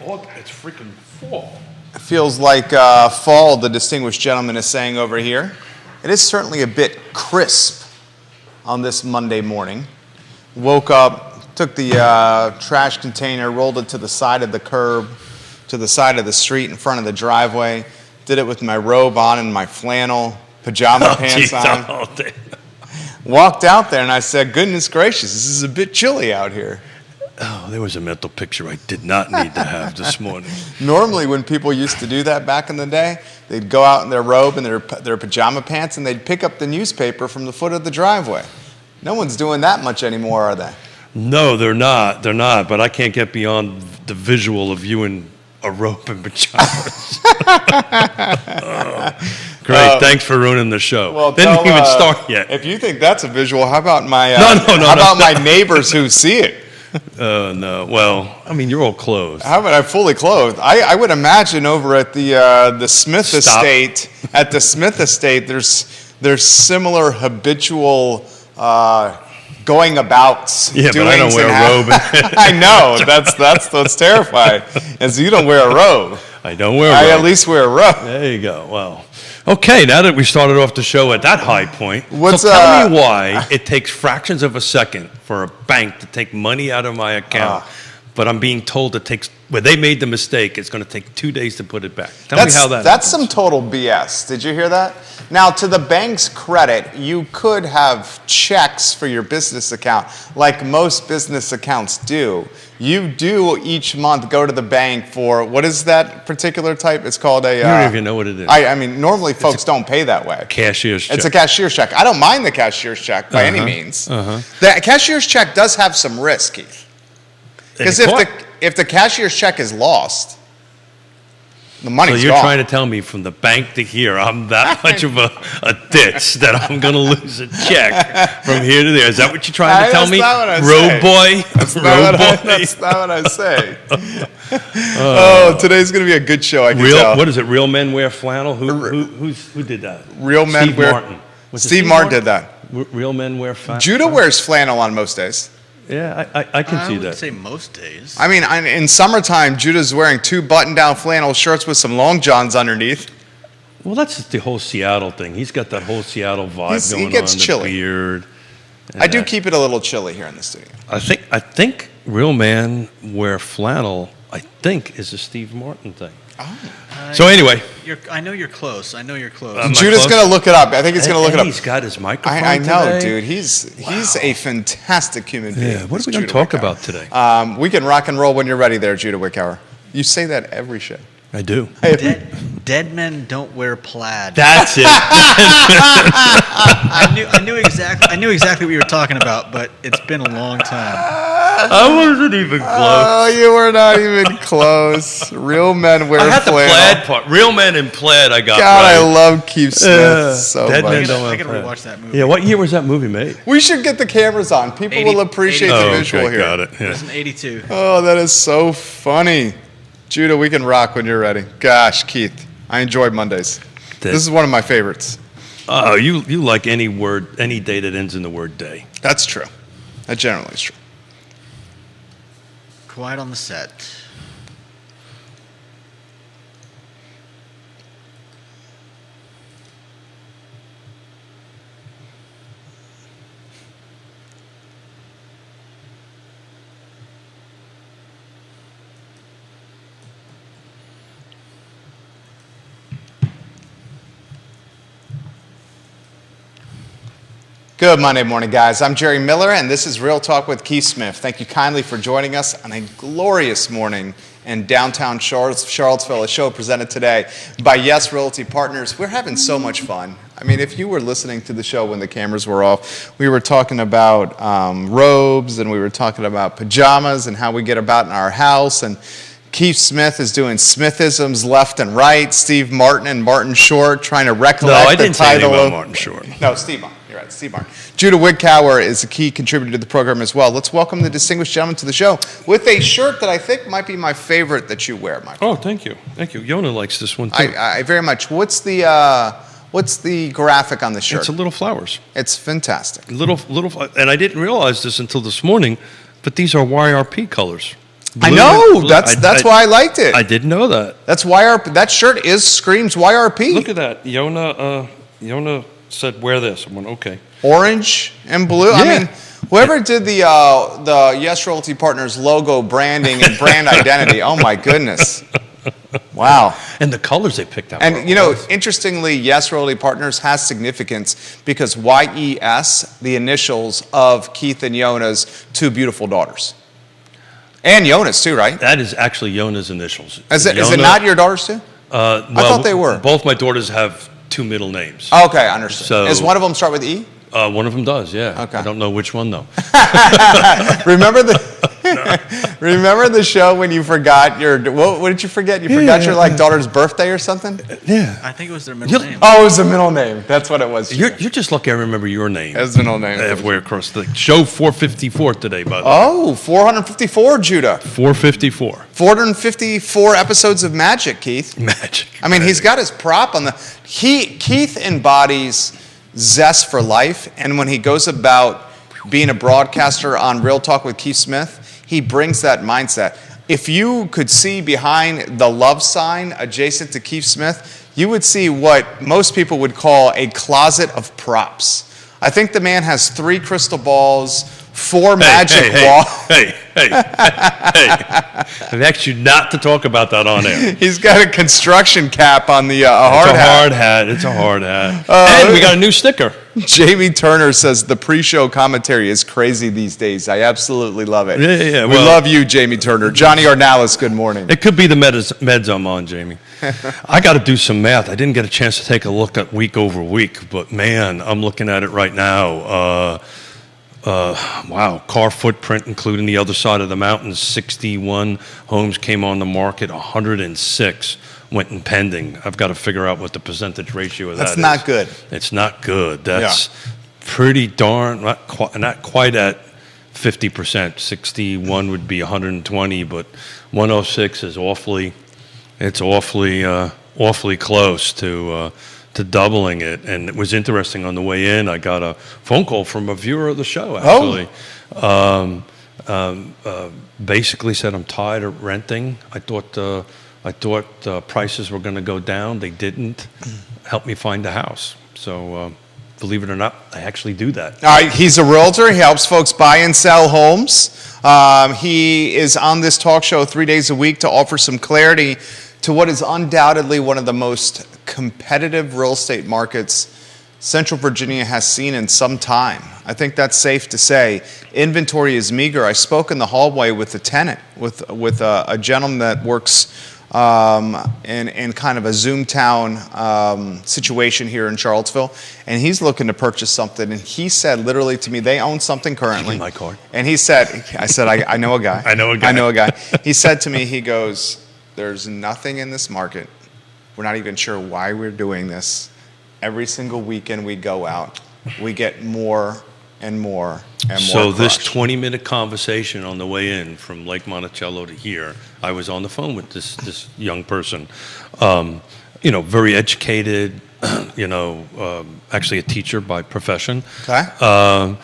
Look, it's freaking fall. It feels like fall, the distinguished gentleman is saying over here. It is certainly a bit crisp on this Monday morning. Woke up, took the trash container, rolled it to the side of the curb, to the side of the street in front of the driveway. Did it with my robe on and my flannel, pajama pants on. Walked out there and I said, goodness gracious, this is a bit chilly out here. Oh, there was a mental picture I did not need to have this morning. Normally, when people used to do that back in the day, they'd go out in their robe and their pajama pants and they'd pick up the newspaper from the foot of the driveway. No one's doing that much anymore, are they? No, they're not. They're not. But I can't get beyond the visual of you in a robe and pajamas. Great. Thanks for ruining the show. Well, didn't even start yet. If you think that's a visual, how about my my neighbors who see it? No. Well, I mean, you're all clothed. How about I'm fully clothed? I would imagine over at the Smith estate, there's similar habitual going abouts. Yeah, but I don't wear a robe. I know that's terrifying. And so you don't wear a robe. I don't wear a robe. I at least wear a robe. There you go. Well. Okay, now that we started off the show at that high point, tell me why it takes fractions of a second for a bank to take money out of my account, but I'm being told where they made the mistake, it's going to take 2 days to put it back. Tell me how that That's happens. some total BS. Did you hear that? Now, to the bank's credit, you could have checks for your business account, like most business accounts do. You do each month go to the bank for, what is that particular type? It's called a... You don't even know what it is. I mean, normally folks don't pay that way. Cashier's check. It's a cashier's check. I don't mind the cashier's check by any means. The cashier's check does have some risk, Keith. Because if the cashier's check is lost, the money's gone. So you're trying to tell me from the bank to here, I'm that much of a ditch that I'm going to lose a check from here to there. Is that what you're trying to tell me? That's not what I say. Boy? That's not what I say. Today's going to be a good show, I can tell. What is it, Real Men Wear Flannel? Who did that? Real Men Steve Martin. Steve Martin did that. Real Men Wear Flannel? Judah wears flannel on most days. Yeah, I can see that. I would say most days. I mean, in summertime, Judah's wearing 2 button-down flannel shirts with some long johns underneath. Well, that's the whole Seattle thing. He's got that whole Seattle vibe going on. He gets chilly. The beard. I do keep it a little chilly here in the studio. I think Real Man Wear Flannel, I think, is a Steve Martin thing. So anyway. I know you're close. Judah's going to look it up. I think he's going to look it up. He's got his microphone I know, today. Dude. He's a fantastic human being. Yeah, what are we going to talk about today? We can rock and roll when you're ready there, Judah Wickower. You say that every show. I do. Dead men don't wear plaid. That's it. I knew exactly what you were talking about, but it's been a long time. I wasn't even close. Oh, you were not even close. Real men wear flannel. I had the plaid part. Real Men in Plaid I got God, right. I love Keith Smith so Dead much. Men don't I wear gotta plaid. rewatch that movie. Yeah, what year was that movie made? We should get the cameras on. People will appreciate the visual here. Got it. It was in '82. Oh, that is so funny. Judah, we can rock when you're ready. Gosh, Keith, I enjoy Mondays. This is one of my favorites. Oh, you like any day that ends in the word day. That's true. That generally is true. Quiet on the set. Good Monday morning, guys. I'm Jerry Miller, and this is Real Talk with Keith Smith. Thank you kindly for joining us on a glorious morning in downtown Charlottesville, a show presented today by Yes Realty Partners. We're having so much fun. I mean, if you were listening to the show when the cameras were off, we were talking about robes, and we were talking about pajamas and how we get about in our house, and Keith Smith is doing Smithisms left and right. Steve Martin and Martin Short trying to recollect the title say anything about Martin Short. No, Steve Martin. You're right, Steve Martin. Judah Wickower is a key contributor to the program as well. Let's welcome the distinguished gentleman to the show with a shirt that I think might be my favorite that you wear, my friend. Oh, thank you. Yona likes this one too. I very much. What's the graphic on the shirt? It's a little flowers. It's fantastic. And I didn't realize this until this morning, but these are YRP colors. I know. That's why I liked it. I didn't know that. That's that shirt screams YRP. Look at that. Yona said, wear this. I went, okay. Orange and blue. Yeah. I mean, whoever did the Yes Royalty Partners logo branding and brand identity, oh my goodness. Wow. And the colors they picked out. And, interestingly, Yes Royalty Partners has significance because YES, the initials of Keith and Yona's two beautiful daughters. And Yona's too, right? That is actually Yona's initials. Is it not your daughters too? Well, I thought they were. Both my daughters have two middle names. Okay, I understand. So, does one of them start with E? One of them does, yeah. Okay. I don't know which one, though. Remember the show when you forgot what did you forget? You forgot your daughter's birthday or something? Yeah. I think it was their middle name. Oh, it was a middle name. That's what it was. You're just lucky I remember your name. That's the middle name. Halfway across the show 454 today, by the way. Oh, 454, Judah. 454. 454 episodes of Magic, Keith. Magic. I mean, he's got his prop on Keith embodies zest for life, and when he goes about being a broadcaster on Real Talk with Keith Smith, he brings that mindset. If you could see behind the love sign adjacent to Keith Smith, you would see what most people would call a closet of props. I think the man has 3 crystal balls, 4 magic balls. Hey. I've asked you not to talk about that on air. He's got a construction cap on the hard hat. It's a hard hat. And we got a new sticker. Jamie Turner says the pre-show commentary is crazy these days. I absolutely love it. Yeah. We love you, Jamie Turner. Johnny Ornalis, good morning. It could be the meds I'm on, Jamie. I got to do some math. I didn't get a chance to take a look at week over week, but man, I'm looking at it right now. Wow, car footprint, including the other side of the mountains, 61 homes came on the market, 106 went in pending. I've got to figure out what the percentage ratio of that is. That's not good. It's not good. That's pretty darn, not quite at 50%. 61 would be 120, but 106 is awfully close to doubling it. And it was interesting on the way in. I got a phone call from a viewer of the show, actually. Basically said, I'm tired of renting. I thought prices were going to go down. They didn't. Help me find a house. So believe it or not, I actually do that. He's a realtor. He helps folks buy and sell homes. He is on this talk show 3 days a week to offer some clarity to what is undoubtedly one of the most competitive real estate markets Central Virginia has seen in some time. I think that's safe to say. Inventory is meager. I spoke in the hallway with a tenant, with a gentleman that works in kind of a Zoomtown situation here in Charlottesville, and he's looking to purchase something. And he said literally to me, they own something currently. Give me my card. And I said, I know a guy. I know a guy. He said to me, he goes, there's nothing in this market. We're not even sure why we're doing this. Every single weekend we go out, we get more and more and more. So this crushed. 20-minute conversation on the way in from Lake Monticello to here, I was on the phone with this young person, very educated, actually a teacher by profession. Okay.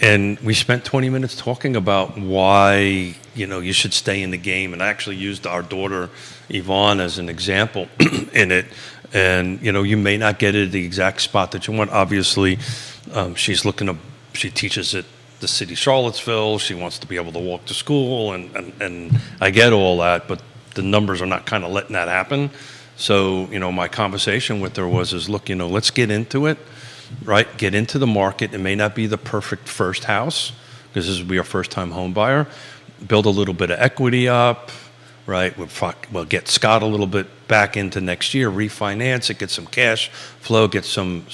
And we spent 20 minutes talking about why, you should stay in the game. And I actually used our daughter, Yvonne, as an example in it. And, you may not get it at the exact spot that you want. Obviously, she teaches at the city of Charlottesville. She wants to be able to walk to school. And I get all that, but the numbers are not kind of letting that happen. So, my conversation with her was, look, let's get into it. Right, get into the market. It may not be the perfect first house because this will be our first-time home buyer. Build a little bit of equity up, right? We'll get Scott a little bit back into next year, refinance it, get some cash flow, get some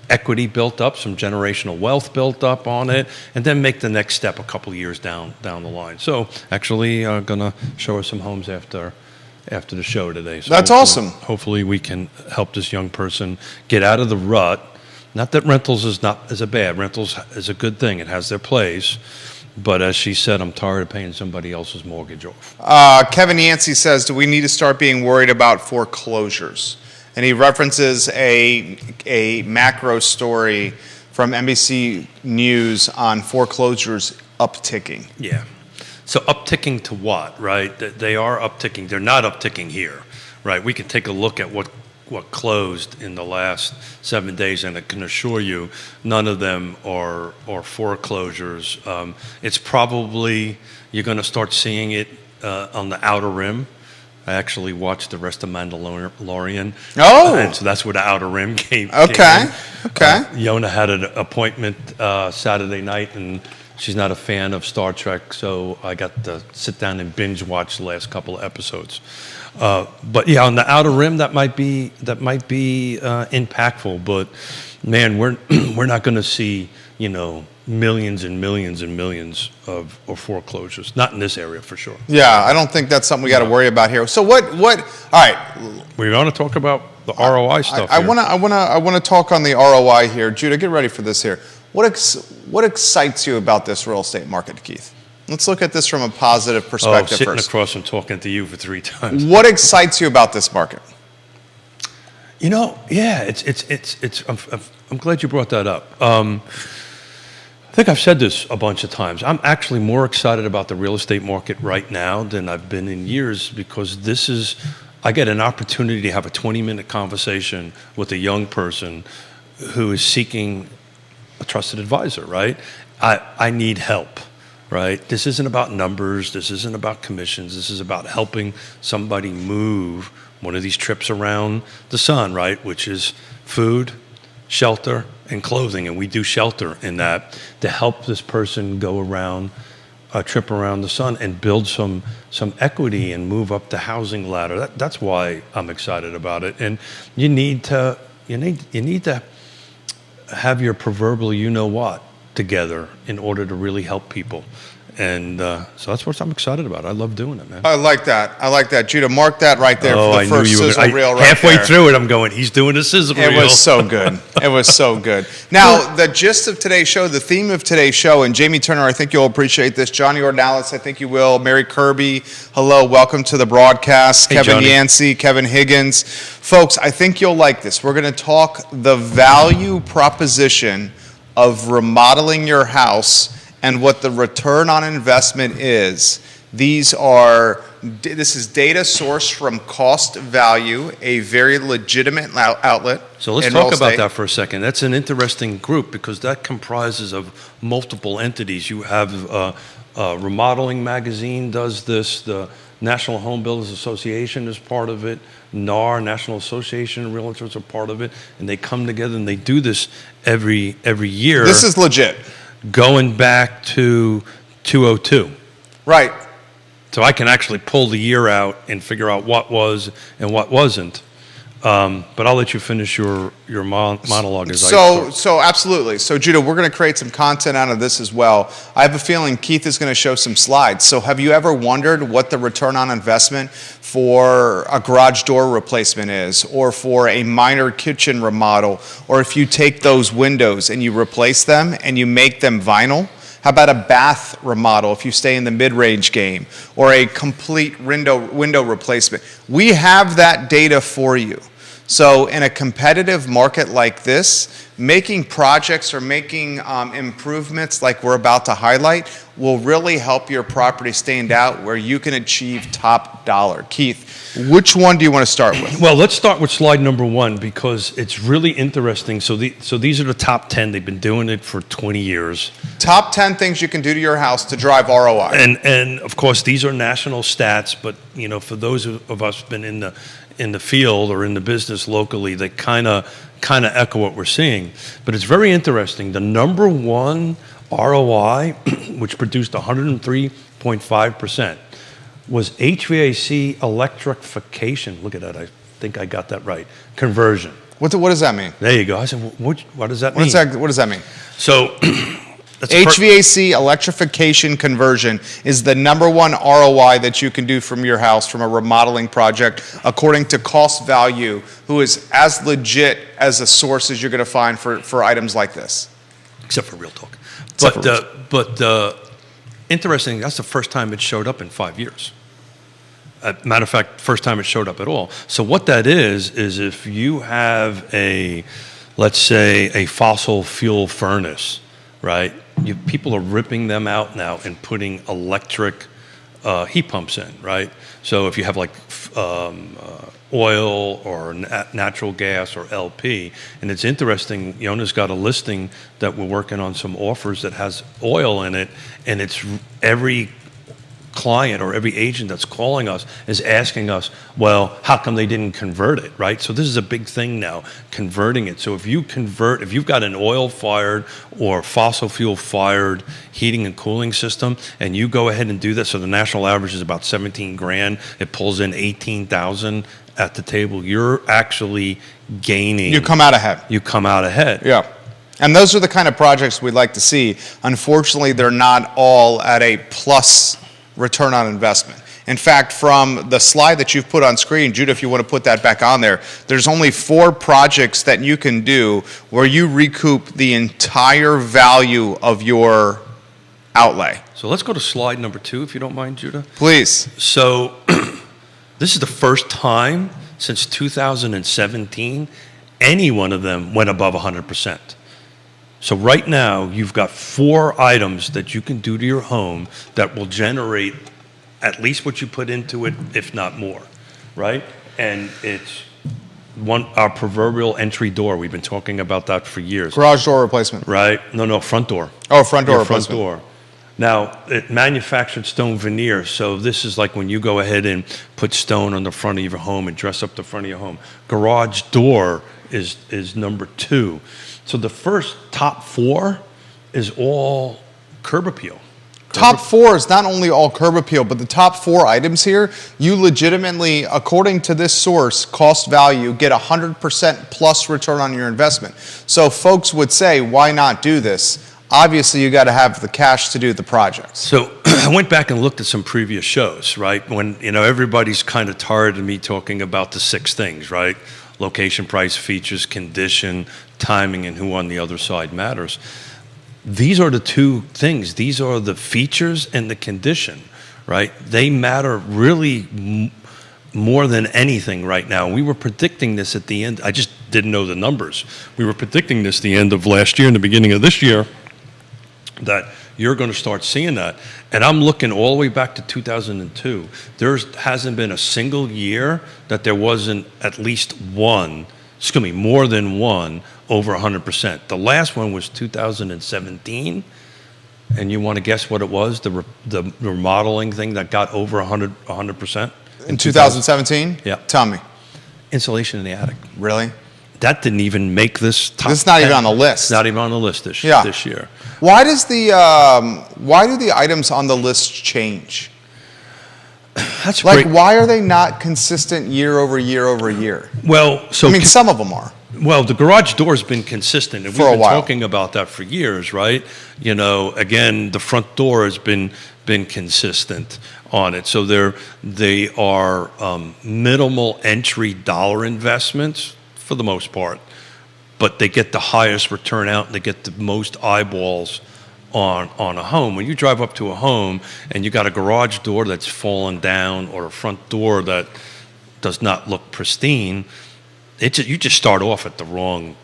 equity built up, some generational wealth built up on it, and then make the next step a couple of years down the line. So, actually, gonna show her some homes after the show today. So that's awesome. Hopefully we can help this young person get out of the rut. Not that rentals is a bad. Rentals is a good thing. It has their place. But as she said, I'm tired of paying somebody else's mortgage off. Kevin Yancey says, do we need to start being worried about foreclosures? And he references a macro story from NBC News on foreclosures upticking. Yeah. So upticking to what, right? They are upticking. They're not upticking here, right? We can take a look at what closed in the last 7 days, and I can assure you none of them are foreclosures. It's probably, you're going to start seeing it on the outer rim. I actually watched the rest of Mandalorian. Oh! And so that's where the outer rim came. Okay, came in. okay. Yona had an appointment Saturday night, and she's not a fan of Star Trek, so I got to sit down and binge watch the last couple of episodes. But yeah, on the outer rim, that might be impactful. But man, we're not going to see millions and millions and millions of foreclosures. Not in this area for sure. Yeah, I don't think that's something we got to worry about here. So what? All right. We want to talk about the ROI stuff. I want to talk on the ROI here. Judah, get ready for this here. What excites you about this real estate market, Keith? Let's look at this from a positive perspective sitting first. across and talking to you for 3 times. What excites you about this market? Yeah, I'm glad you brought that up. I think I've said this a bunch of times. I'm actually more excited about the real estate market right now than I've been in years, because I get an opportunity to have a 20-minute conversation with a young person who is seeking a trusted advisor, right? I need help. Right? This isn't about numbers. This isn't about commissions. This is about helping somebody move one of these trips around the sun, right? Which is food, shelter, and clothing. And we do shelter in that to help this person go around a trip around the sun and build some equity and move up the housing ladder. That's why I'm excited about it. And you need to have your proverbial you-know-what together in order to really help people. And so that's what I'm excited about. I love doing it, man. I like that. Judah, mark that right there for the first sizzle reel right halfway there. through it, I'm going, he's doing a sizzle reel. It was so good. It was so good. Now, the gist of today's show, the theme of today's show, and Jamie Turner, I think you'll appreciate this. Johnny Ornalis, I think you will. Mary Kirby, hello, welcome to the broadcast. Hey, Kevin Johnny. Yancey, Kevin Higgins. Folks, I think you'll like this. We're going to talk the value proposition of remodeling your house and what the return on investment is. This is data sourced from Cost Value, a very legitimate outlet. So let's talk about that for a second. That's an interesting group because that comprises of multiple entities. You have Remodeling Magazine does this, the National Home Builders Association is part of it, NAR, National Association of Realtors, are part of it, and they come together and they do this every year. This is legit. Going back to 2002. Right. So I can actually pull the year out and figure out what was and what wasn't. But I'll let you finish your monologue as I start. So absolutely. So Judah, we're going to create some content out of this as well. I have a feeling Keith is going to show some slides. So have you ever wondered what the return on investment for a garage door replacement is, or for a minor kitchen remodel, or if you take those windows and you replace them and you make them vinyl? How about a bath remodel if you stay in the mid-range game, or a complete window replacement? We have that data for you. So in a competitive market like this, making projects or making improvements like we're about to highlight will really help your property stand out where you can achieve top dollar. Keith, which one do you want to start with? Well, let's start with slide number 1 because it's really interesting. So these are the top 10. They've been doing it for 20 years. Top 10 things you can do to your house to drive ROI. And of course, these are national stats, but for those of us who've been in the field or in the business locally, they kind of echo what we're seeing. But it's very interesting. The number 1 ROI, which produced 103.5%, was HVAC electrification. Look at that. I think I got that right. Conversion. What does that mean? There you go. I said, what does that mean? What does that mean? So HVAC electrification conversion is the number 1 ROI that you can do from your house from a remodeling project, according to Cost Value, who is as legit as a source as you're going to find for items like this. Except for Real Talk. But interesting, that's the first time it showed up in 5 years. Matter of fact, first time it showed up at all. So what that is if you have let's say a fossil fuel furnace, right? People are ripping them out now and putting electric heat pumps in, right? So if you have like oil or natural gas or LP, and it's interesting, Yona's got a listing that we're working on some offers that has oil in it, and it's every client or every agent that's calling us is asking us, well, how come they didn't convert it, right? So this is a big thing now, converting it. So if you've got an oil-fired or fossil fuel-fired heating and cooling system, and you go ahead and do that, so the national average is about 17 grand, it pulls in 18,000 at the table, you're actually gaining. You come out ahead. You come out ahead. Yeah. And those are the kind of projects we'd like to see. Unfortunately, they're not all at a plus return on investment. In fact, from the slide that you've put on screen, Judah, if you want to put that back on there, there's only 4 projects that you can do where you recoup the entire value of your outlay. So let's go to slide number 2, if you don't mind, Judah. Please. So this is the first time since 2017 any one of them went above 100%. So right now, you've got 4 items that you can do to your home that will generate at least what you put into it, if not more, right? And it's our proverbial entry door. We've been talking about that for years. Garage door replacement. Right? No, front door. Oh, front door Your replacement. Front door. Now, it manufactured stone veneer, so this is like when you go ahead and put stone on the front of your home and dress up the front of your home. Garage door is number 2. So the first top 4 is all curb appeal. Top 4 is not only all curb appeal, but the top 4 items here, you legitimately, according to this source, cost value, get 100% plus return on your investment. So folks would say, why not do this? Obviously, you got to have the cash to do the projects. So I went back and looked at some previous shows, right? When, everybody's kind of tired of me talking about the 6 things, right? Location, price, features, condition, timing, and who on the other side matters. These are the 2 things. These are the features and the condition, right? They matter really more than anything right now. We were predicting this at the end. I just didn't know the numbers. We were predicting this the end of last year and the beginning of this year, that you're going to start seeing that. And I'm looking all the way back to 2002. There hasn't been a single year that there wasn't at least more than one over 100%. The last one was 2017. And you want to guess what it was, the remodeling thing that got over 100%? In 2017? Yeah. Tell me. Insulation in the attic. Really? That didn't even make this top. This is not 10. even on the list. Not even on the list this year. Why do the items on the list change? That's like, great. why are they not consistent year over year over year? Well, so some of them are. Well, the garage door has been consistent, and For we've a been while. talking about that for years, right? Again, the front door has been consistent on it. So they are minimal entry dollar investments for the most part, but they get the highest return out, and they get the most eyeballs on a home. When you drive up to a home and you got a garage door that's fallen down or a front door that does not look pristine, you just start off at the wrong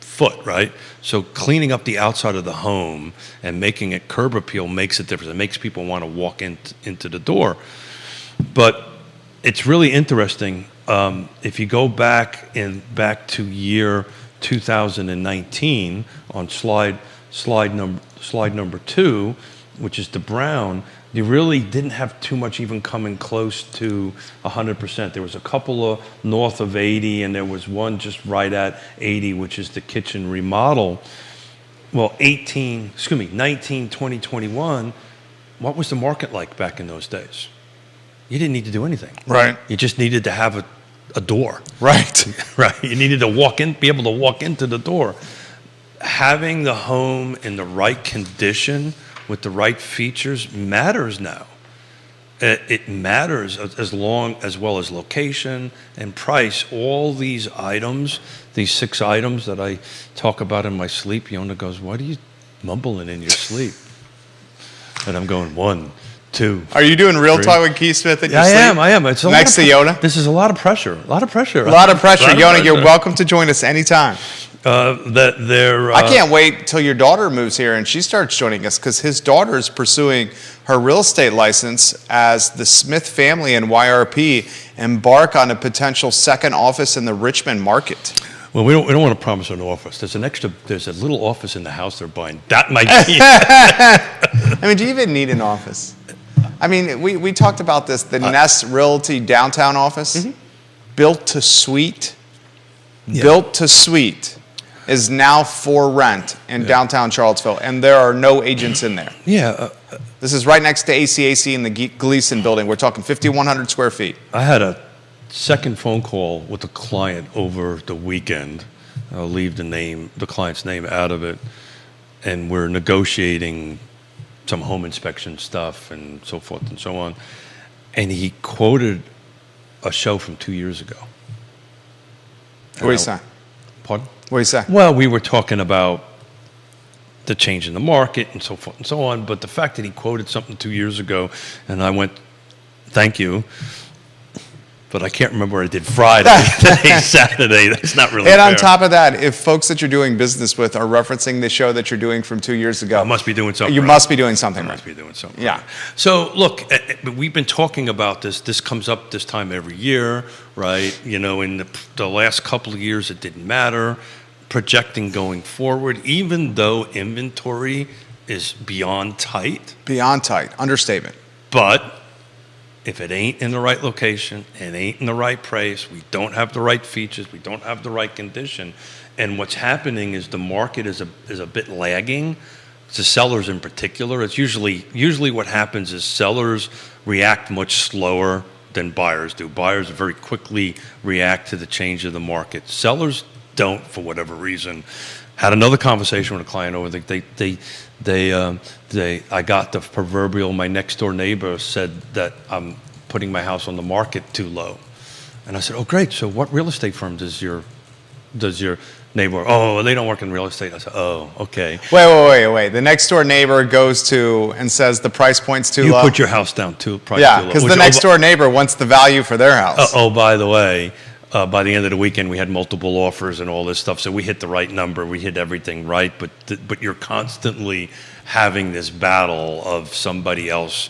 foot, right? So cleaning up the outside of the home and making it curb appeal makes a difference. It makes people want to walk into the door. But it's really interesting. If you go back to year 2019 on slide number 2, which is the brown, you really didn't have too much even coming close to 100%. There was a couple of north of 80, and there was one just right at 80, which is the kitchen remodel. Well, 19, 20, 21, what was the market like back in those days? You didn't need to do anything. Right. You just needed to have a door. Right. Right. You needed to be able to walk into the door. Having the home in the right condition with the right features matters now. It matters as well as location and price. All these items, these 6 items that I talk about in my sleep, Yona goes, "What are you mumbling in your sleep?" And I'm going, 1, 2. Are you doing real 3. talk with Keith Smith in your I sleep? I am. It's a Next lot to of Yona? This is a lot of pressure. A lot of pressure. A lot of pressure. Yona, you're welcome to join us anytime. That they're. I can't wait till your daughter moves here and she starts joining us because his daughter is pursuing her real estate license as the Smith family and YRP embark on a potential second office in the Richmond market. Well, we don't want to promise an office. There's a little office in the house they're buying. That might be. I mean, do you even need an office? I mean, we talked about this, the Nest Realty downtown office, built to suite, is now for rent in downtown Charlottesville, and there are no agents in there. Yeah. This is right next to ACAC in the Gleason building. We're talking 5,100 square feet. I had a second phone call with a client over the weekend. I'll leave the client's name out of it, and we're negotiating some home inspection stuff and so forth and so on. And he quoted a show from 2 years ago. What do you say? Pardon? What do you say? Well, we were talking about the change in the market and so forth and so on, but the fact that he quoted something 2 years ago, and I went, thank you, but I can't remember what I did Friday. Today's Saturday. That's not really And fair. on top of that, if folks that you're doing business with are referencing the show that you're doing from 2 years ago, I must be doing something you right. must be doing something I right. must be doing something. Yeah. Right. So look, we've been talking about this. This comes up this time every year, right? You know, in the last couple of years, it didn't matter. Projecting going forward, even though inventory is beyond tight. Beyond tight. Understatement. But if it ain't in the right location, it ain't in the right price, we don't have the right features, we don't have the right condition, and what's happening is the market is a bit lagging. To sellers in particular, it's usually what happens is sellers react much slower than buyers do. Buyers very quickly react to the change of the market. Sellers don't, for whatever reason. Had another conversation with a client over I got the proverbial, my next door neighbor said that I'm putting my house on the market too low. And I said, oh, great. So what real estate firm does your neighbor? Oh, they don't work in real estate. I said, oh, okay. Wait. The next door neighbor goes to and says the price point's too low. You put your house down too low. Because the next door neighbor wants the value for their house. By the way, by the end of the weekend, we had multiple offers and all this stuff. So we hit the right number. We hit everything right. But you're constantly having this battle of somebody else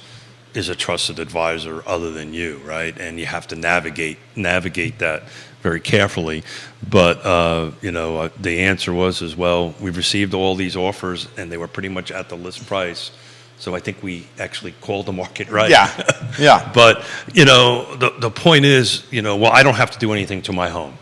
is a trusted advisor other than you, right? And you have to navigate that very carefully. But the answer was as well. We've received all these offers, and they were pretty much at the list price. So I think we actually called the market right. Yeah. But, the point is, I don't have to do anything to my home.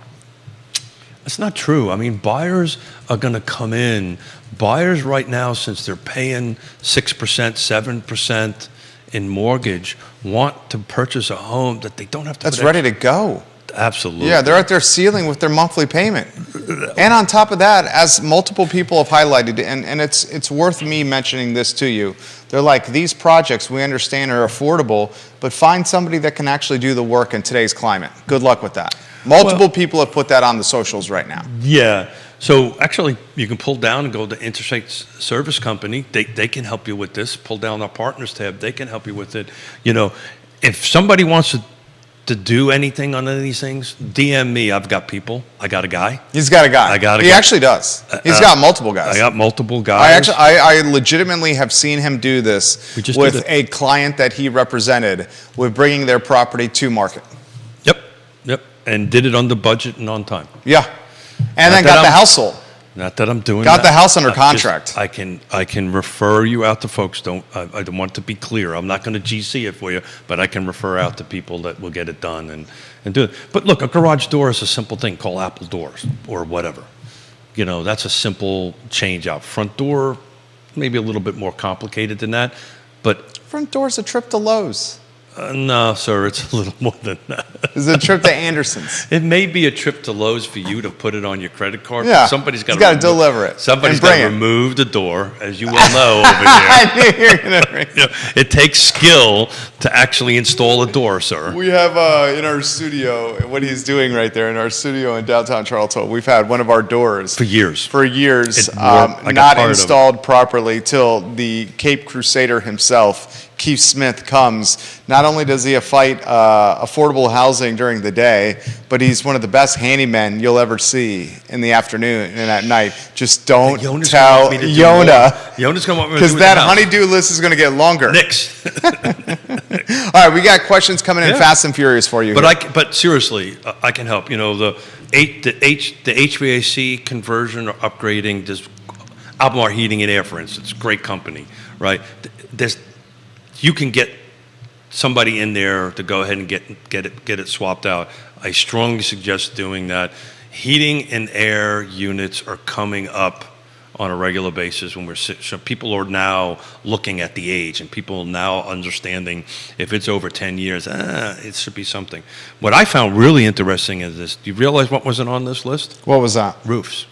That's not true. I mean, buyers are going to come in. Buyers right now, since they're paying 6%, 7% in mortgage, want to purchase a home that they don't have to. That's ready to go. Absolutely. Yeah, they're at their ceiling with their monthly payment. And on top of that, as multiple people have highlighted, and it's worth me mentioning this to you, they're like, these projects we understand are affordable, but find somebody that can actually do the work in today's climate. Good luck with that. Multiple people have put that on the socials right now. Yeah. So actually, you can pull down and go to Interstate Service Company. They can help you with this. Pull down our partners tab. They can help you with it. If somebody wants to do anything on any of these things, DM me. I've got people. I got a guy. He's got a guy. He actually does. He's got multiple guys. I got multiple guys. I legitimately have seen him do this with a client that he represented with bringing their property to market. Yep. And did it under budget and on time. Yeah. And then got the house sold. Not that I'm doing Got that. the house under contract. I can refer you out to folks. I don't want to be clear. I'm not going to GC it for you, but I can refer out to people that will get it done and do it. But look, a garage door is a simple thing. Call Apple Doors or whatever. That's a simple change out. Front door, maybe a little bit more complicated than that, but front door's a trip to Lowe's. No, sir, it's a little more than that. It's a trip to Anderson's. It may be a trip to Lowe's for you to put it on your credit card. Yeah, somebody's got to deliver it. Somebody's got to remove the door, as you well know over here. I knew you were going to bring it. It takes skill to actually install a door, sir. We have in our studio, what he's doing right there in our studio in downtown Charlottesville, we've had one of our doors. For years. Not installed properly till the Cape Crusader himself Keith Smith comes. Not only does he fight affordable housing during the day, but he's one of the best handymen you'll ever see in the afternoon and at night. Just don't tell Yona. Yona's going to want me to do because that honeydew list is going to get longer. Nix. All right, we got questions coming in fast and furious for you. But seriously, I can help. You know, the HVAC conversion or upgrading, this Albemarle Heating and Air, for instance, great company, right? You can get somebody in there to go ahead and get it swapped out. I strongly suggest doing that. Heating and air units are coming up on a regular basis when so people are now looking at the age and people are now understanding if it's over 10 years, it should be something. What I found really interesting is this. Do you realize what wasn't on this list? What was that? Roofs.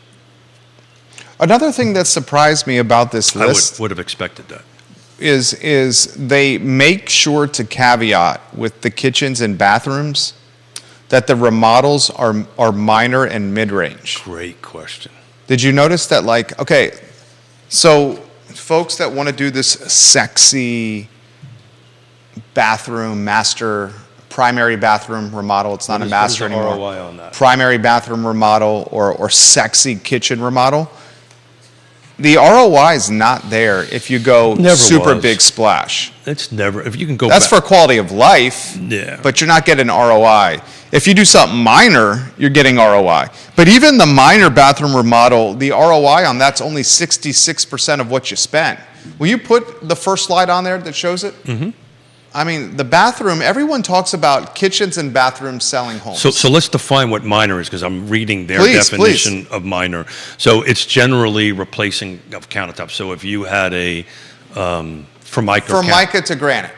Another thing that surprised me about this list I would have expected that. is they make sure to caveat with the kitchens and bathrooms that the remodels are minor and mid-range. Great question. Did you notice that, like, okay, so folks that want to do this sexy bathroom, primary bathroom remodel, it's not a master anymore. ROI on that? Primary bathroom remodel or sexy kitchen remodel. The ROI is not there if you go super big splash. It's never, if you can go That's back. for quality of life, but you're not getting ROI. If you do something minor, you're getting ROI. But even the minor bathroom remodel, the ROI on that's only 66% of what you spent. Will you put the first slide on there that shows it? Mm-hmm. I mean, the bathroom, everyone talks about kitchens and bathrooms selling homes. So let's define what minor is, because I'm reading their definition of minor. So it's generally replacing of countertops. So if you had a Formica to granite.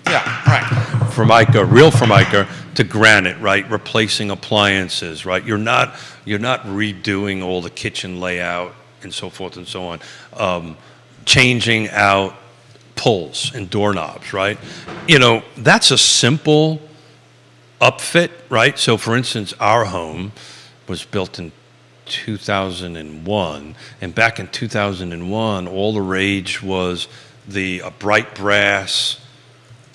Yeah, right. Real Formica to granite, right? Replacing appliances, right? You're not redoing all the kitchen layout and so forth and so on. Changing out pulls and doorknobs, right? You know, that's a simple upfit, right? So for instance, our home was built in 2001, and back in 2001, all the rage was the bright brass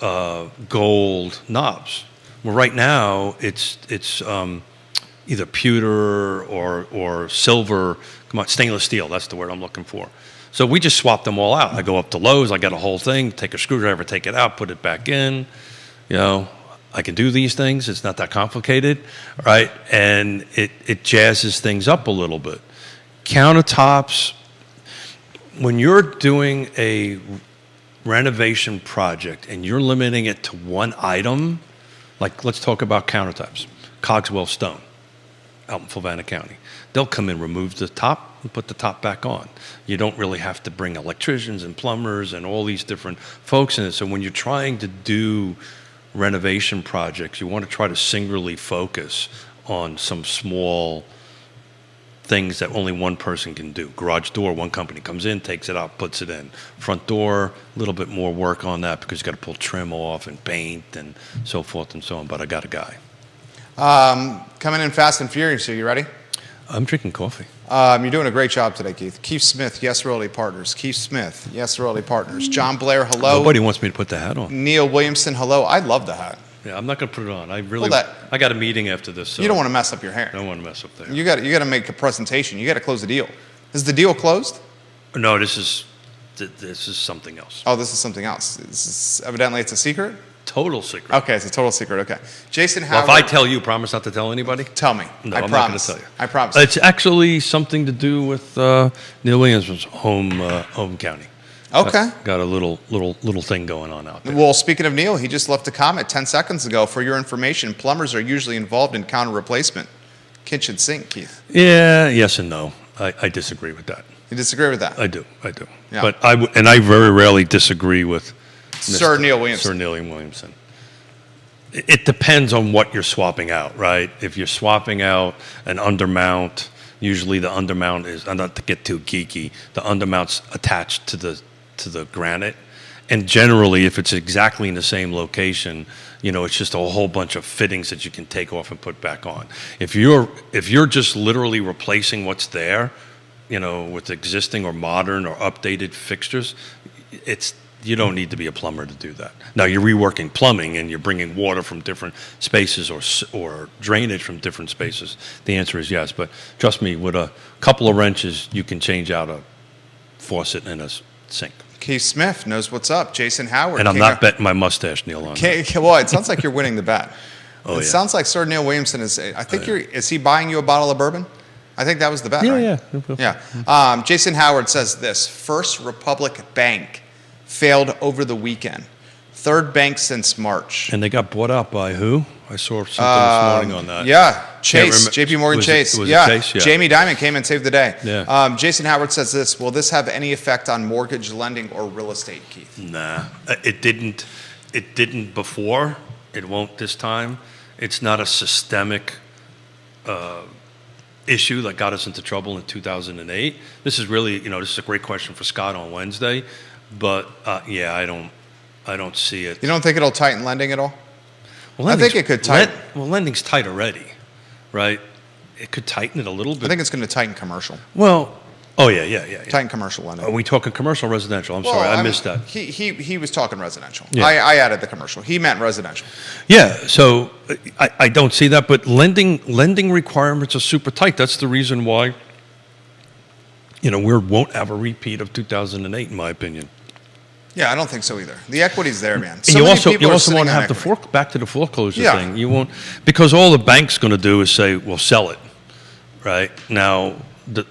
gold knobs. Well, right now it's either pewter or silver. Come on, stainless steel. That's the word I'm looking for. So we just swapped them all out. I go up to Lowe's, I got a whole thing, take a screwdriver, take it out, put it back in. You know, I can do these things. It's not that complicated, right? And it jazzes things up a little bit. Countertops, when you're doing a renovation project and you're limiting it to one item, like let's talk about countertops. Cogswell Stone, out in Fluvanna County. They'll come in, remove the top, and put the top back on. You don't really have to bring electricians and plumbers and all these different folks in it. So when you're trying to do renovation projects, you want to try to singularly focus on some small things that only one person can do. Garage door, one company comes in, takes it out, puts it in. Front door, a little bit more work on that because you got to pull trim off and paint and so forth and so on. But I got a guy. Coming in fast and furious. Are you ready? I'm drinking coffee. You're doing a great job today, Keith. Keith Smith, Yes Realty Partners. Keith Smith, Yes Realty Partners. John Blair, hello. Nobody wants me to put the hat on. Neil Williamson, hello. I love the hat. Yeah, I'm not going to put it on. I got a meeting after this. So you don't want to mess up your hair. I don't want to mess up there. You got to make a presentation. You got to close the deal. Is the deal closed? No, this is something else. Oh, this is something else. Evidently, it's a secret? Total secret. Okay, it's a total secret. Okay. Jason Howard. Well, if I tell you, promise not to tell anybody? Tell me. No, I'm not going to tell you. I promise. It's actually something to do with Neil Williams' home county. Okay. Got a little thing going on out there. Well, speaking of Neil, he just left a comment 10 seconds ago. For your information, plumbers are usually involved in counter replacement. Kitchen sink, Keith. Yeah, yes and no. I disagree with that. You disagree with that? I do. Yeah. But I very rarely disagree with Sir Neil Williamson. Sir Neil Williamson. It depends on what you're swapping out, right? If you're swapping out an undermount, usually the undermount is, not to get too geeky, the undermount's attached to the granite. And generally, if it's exactly in the same location, you know, it's just a whole bunch of fittings that you can take off and put back on. If you're just literally replacing what's there, you know, with existing or modern or updated fixtures, you don't need to be a plumber to do that. Now, you're reworking plumbing and you're bringing water from different spaces or drainage from different spaces. The answer is yes. But trust me, with a couple of wrenches, you can change out a faucet and a sink. Keith Smith knows what's up. Jason Howard. And I'm not betting my mustache, Neil, on that. Well, it sounds like you're winning the bet. Oh, It sounds like Sir Neil Williamson is. I think is he buying you a bottle of bourbon? I think that was the bet, right? Yeah. Jason Howard says this: First Republic Bank failed over the weekend. Third bank since March. And they got bought out by who? I saw something this morning on that. Yeah, Chase, JP Morgan Chase. Was it Chase? Yeah. Jamie Dimon came and saved the day. Yeah. Jason Howard says this: Will this have any effect on mortgage lending or real estate, Keith? Nah, it didn't. It didn't before. It won't this time. It's not a systemic issue that got us into trouble in 2008. This is really, this is a great question for Scott on Wednesday. But yeah, I don't see it. You don't think it'll tighten lending at all? Well, I think it could tighten. Lending's tight already, right? It could tighten it a little bit. I think it's going to tighten commercial. Well, yeah. Tighten commercial lending. Are we talking commercial or residential? I'm sorry, I missed that. He was talking residential. Yeah. I added the commercial. He meant residential. Yeah, so I don't see that, but lending requirements are super tight. That's the reason why, we won't have a repeat of 2008, in my opinion. Yeah, I don't think so either. The equity's there, man. And you also won't have back to the foreclosure thing. You won't, because all the bank's going to do is say, "Well, sell it," right? Now,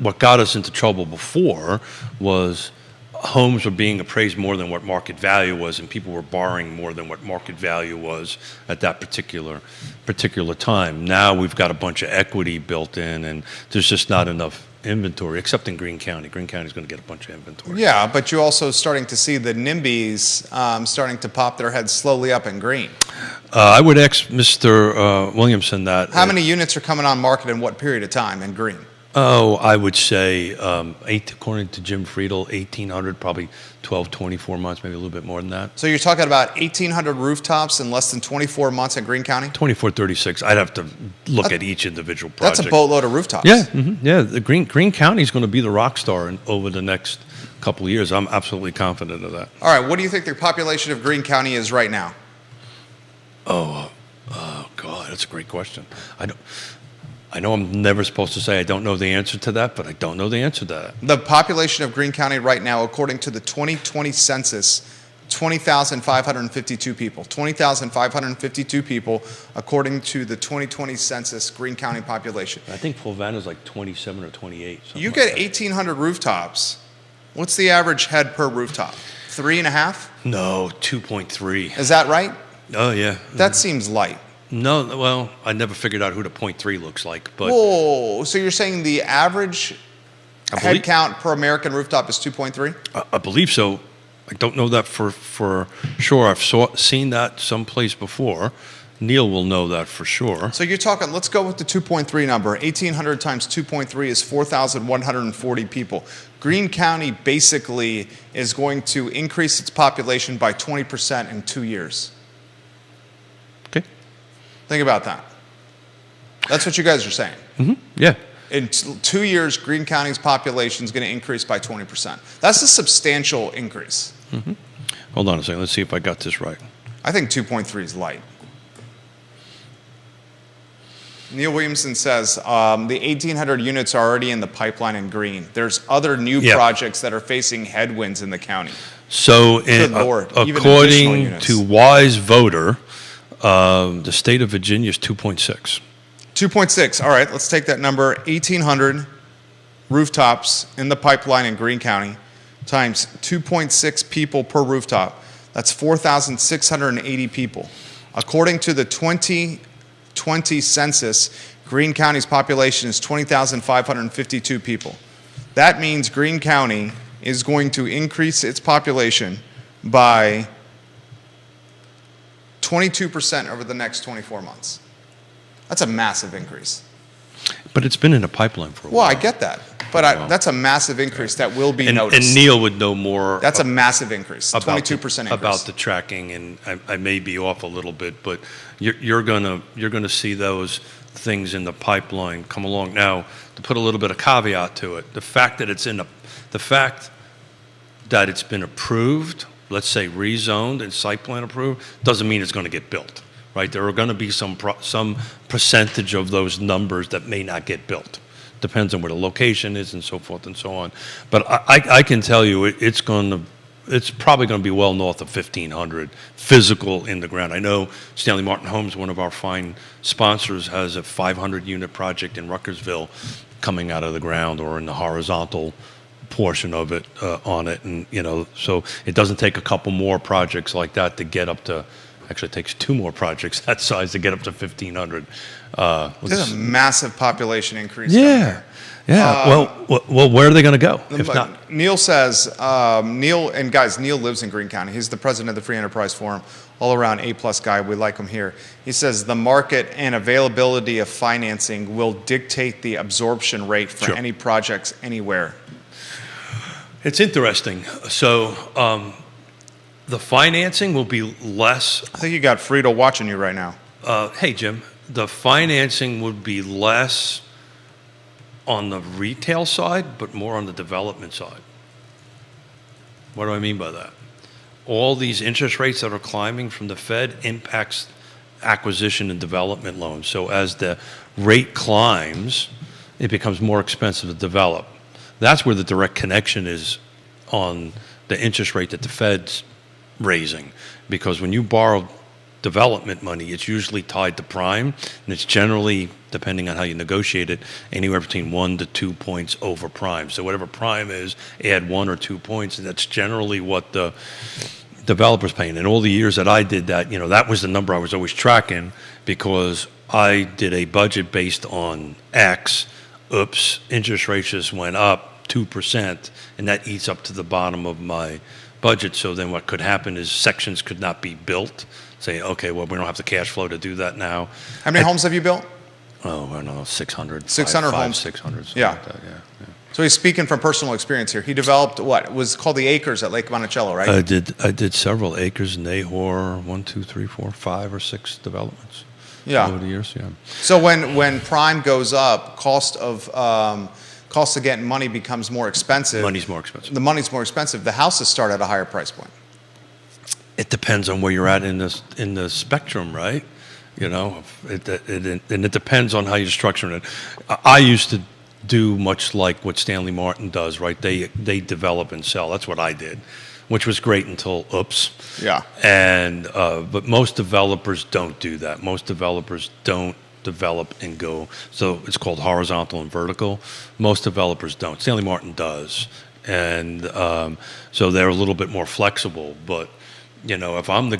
what got us into trouble before was homes were being appraised more than what market value was, and people were borrowing more than what market value was at that particular time. Now we've got a bunch of equity built in, and there's just not enough inventory, except in Greene County. Greene County is going to get a bunch of inventory. Yeah, but you're also starting to see the NIMBYs starting to pop their heads slowly up in Greene. I would ask Mr. Williamson that. How many units are coming on market in what period of time in Greene? Oh, I would say, according to Jim Friedel, 1,800, probably 12, 24 months, maybe a little bit more than that. So you're talking about 1,800 rooftops in less than 24 months in Greene County? 24, 36. I'd have to look at each individual project. That's a boatload of rooftops. Yeah, yeah. The Greene County is going to be the rock star over the next couple of years. I'm absolutely confident of that. All right, what do you think the population of Greene County is right now? Oh, God, that's a great question. I know I'm never supposed to say I don't know the answer to that, but I don't know the answer to that. The population of Greene County right now, according to the 2020 census, 20,552 people. 20,552 people, according to the 2020 census, Greene County population. I think Fulvana's like 27 or 28. You get 1,800 rooftops. What's the average head per rooftop? 3.5? No, 2.3. Is that right? Oh, yeah. That seems light. No, well, I never figured out who the 0.3 looks like. But whoa, so you're saying the average head count per American rooftop is 2.3? I believe so. I don't know that for sure. I've seen that someplace before. Neil will know that for sure. So you're talking, let's go with the 2.3 number. 1,800 times 2.3 is 4,140 people. Greene County basically is going to increase its population by 20% in 2 years. Okay. Think about that. That's what you guys are saying. Mm-hmm. Yeah. In 2 years, Greene County's population is going to increase by 20%. That's a substantial increase. Mm-hmm. Hold on a second. Let's see if I got this right. I think 2.3 is light. Neil Williamson says the 1,800 units are already in the pipeline in Greene. There's other new projects that are facing headwinds in the county. So, according to Wise Voter, the state of Virginia is 2.6. 2.6. All right, let's take that number. 1,800 rooftops in the pipeline in Greene County times 2.6 people per rooftop. That's 4,680 people. According to the 2020 census, Greene County's population is 20,552 people. That means Greene County is going to increase its population by 22% over the next 24 months. That's a massive increase. But it's been in a pipeline for a while. Well, I get that. But that's a massive increase that will be noticed. And Neil would know more. That's a massive increase, 22% increase. About the tracking, and I may be off a little bit, but you're gonna see those things in the pipeline come along. Now, to put a little bit of caveat to it, the fact that it's been approved let's say rezoned and site plan approved, doesn't mean it's going to get built, right? There are going to be some percentage of those numbers that may not get built. Depends on where the location is and so forth and so on. But I can tell you it's probably going to be well north of 1,500 physical in the ground. I know Stanley Martin Homes, one of our fine sponsors, has a 500-unit project in Ruckersville coming out of the ground, or in the horizontal portion of it on it. And, so it doesn't take a couple more projects like that to get up to, actually it takes 2 more projects that size to get up to 1,500. There's a massive population increase. Yeah. Yeah. Well, where are they going to go if not? Neil says, Neil lives in Greene County. He's the president of the Free Enterprise Forum, all around A+ guy. We like him here. He says the market and availability of financing will dictate the absorption rate for any projects anywhere. It's interesting. So the financing will be less. I think you got Friedel watching you right now. Hey, Jim. The financing would be less on the retail side, but more on the development side. What do I mean by that? All these interest rates that are climbing from the Fed impacts acquisition and development loans. So as the rate climbs, it becomes more expensive to develop. That's where the direct connection is on the interest rate that the Fed's raising. Because when you borrow development money, it's usually tied to prime, and it's generally, depending on how you negotiate it, anywhere between 1 to 2 points over prime. So whatever prime is, add 1 or 2 points, and that's generally what the developer's paying. And all the years that I did that, that was the number I was always tracking, because I did a budget based on X. Oops, interest rates just went up 2%, and that eats up to the bottom of my budget. So then what could happen is sections could not be built. Say, okay, well, we don't have the cash flow to do that now. How many homes have you built? Oh, I don't know, 600. 600 homes. 600, something Yeah. like that, yeah. So he's speaking from personal experience here. He developed what was called the Acres at Lake Monticello, right? I did several acres, Nahor, 1, 2, 3, 4, 5 or 6 developments. Yeah. Over the years, yeah. So when prime goes up, cost of getting money becomes more expensive. Money's more expensive. The money's more expensive. The houses start at a higher price point. It depends on where you're at in the spectrum, right? And it depends on how you're structuring it. I used to do much like what Stanley Martin does, right? They develop and sell. That's what I did, which was great until oops. Yeah. And but most developers don't do that. Most developers don't develop and go. So it's called horizontal and vertical. Most developers don't. Stanley Martin does, and so they're a little bit more flexible. But if I'm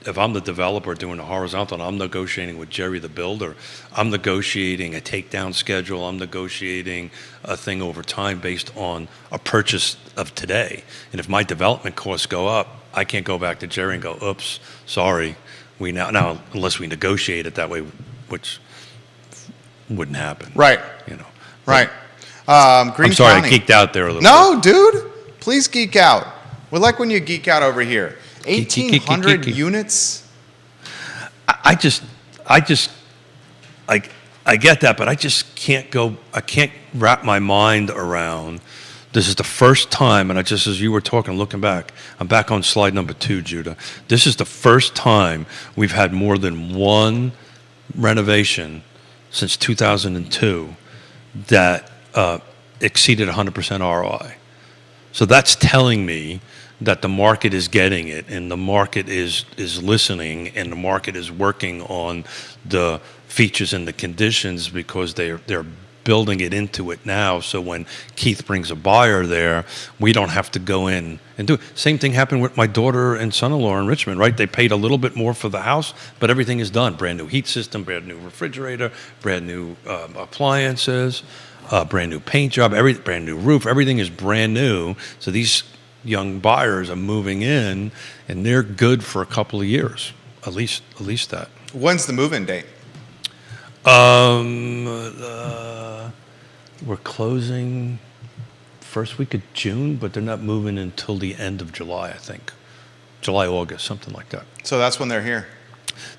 if I'm the developer doing a horizontal and I'm negotiating with Jerry the builder, I'm negotiating a takedown schedule, I'm negotiating a thing over time based on a purchase of today. And if my development costs go up, I can't go back to Jerry and go, oops, sorry, now unless we negotiate it that way, which wouldn't happen. Right. Right. Greene I'm sorry, County. I geeked out there a little bit. No, dude, please geek out. We like when you geek out over here. 1,800 units? I get that, but I just can't wrap my mind around. This is the first time, and as you were talking, looking back, I'm back on slide number 2, Judah. This is the first time we've had more than one renovation since 2002 that exceeded 100% ROI. So that's telling me that the market is getting it, and the market is listening, and the market is working on the features and the conditions, because they're building it into it now. So when Keith brings a buyer there, we don't have to go in and do it. Same thing happened with my daughter and son-in-law in Richmond, right? They paid a little bit more for the house, but everything is done. Brand new heat system, brand new refrigerator, brand new appliances, brand new paint job, brand new roof. Everything is brand new. So these young buyers are moving in, and they're good for a couple of years, at least that. When's the move-in date? We're closing first week of June, but they're not moving until the end of July, I think. July, August, something like that. So that's when they're here.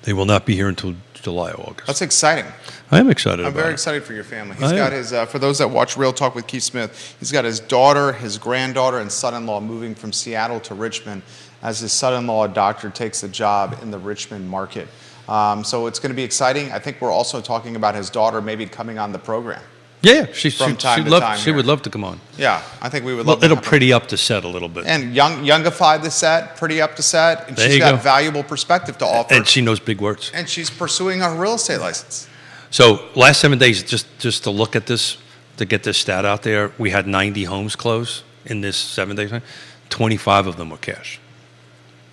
They will not be here until July, August. That's exciting. I am excited about it. I'm very excited for your family. He's got his, for those that watch Real Talk with Keith Smith, he's got his daughter, his granddaughter, and son-in-law moving from Seattle to Richmond as his son-in-law, a doctor, takes a job in the Richmond market. So it's going to be exciting. I think we're also talking about his daughter maybe coming on the program. Yeah, From time to time she here. would love to come on. Yeah, I think we would Well, love to it'll have her. pretty up the set a little bit. And youngify the set, pretty up the set, and There she's you got go. valuable perspective to offer. And she knows big words. And she's pursuing a real estate license. So last 7 days, just to look at this, to get this stat out there, we had 90 homes close in this 7 days. 25 of them were cash.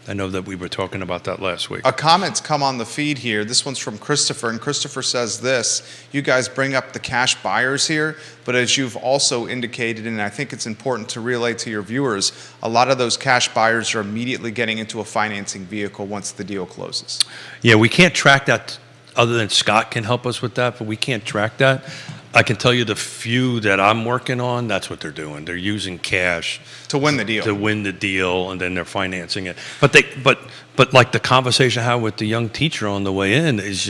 I know that we were talking about that last week. A comment's come on the feed here. This one's from Christopher, and Christopher says this: you guys bring up the cash buyers here, but as you've also indicated, and I think it's important to relay to your viewers, a lot of those cash buyers are immediately getting into a financing vehicle once the deal closes. Yeah, we can't track that other than Scott can help us with that, but we can't track that. I can tell you the few that I'm working on, that's what they're doing. They're using cash To win the deal. to win the deal, and then they're financing it. But like the conversation I had with the young teacher on the way in is,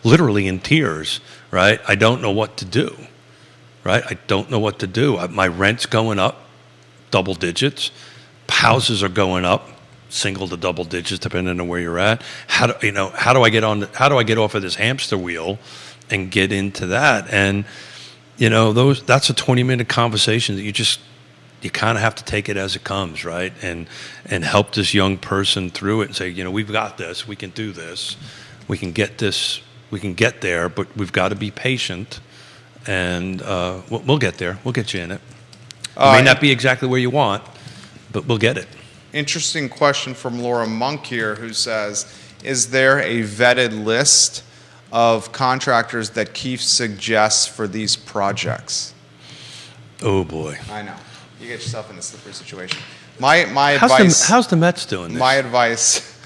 literally in tears, right? I don't know what to do, right? I don't know what to do. My rent's going up double digits. Houses are going up single to double digits, depending on where you're at. How do I get off of this hamster wheel and get into that? And that's a 20-minute conversation that you kind of have to take it as it comes, right? And help this young person through it and say, we've got this, we can do this, we can get this, we can get there, but we've got to be patient, and we'll get there. We'll get you in it. It may not be exactly where you want, but we'll get it. Interesting question from Laura Monk here, who says, is there a vetted list of contractors that Keith suggests for these projects? Oh boy. I know. You get yourself in a slippery situation. My advice... How's the Mets doing this? My advice...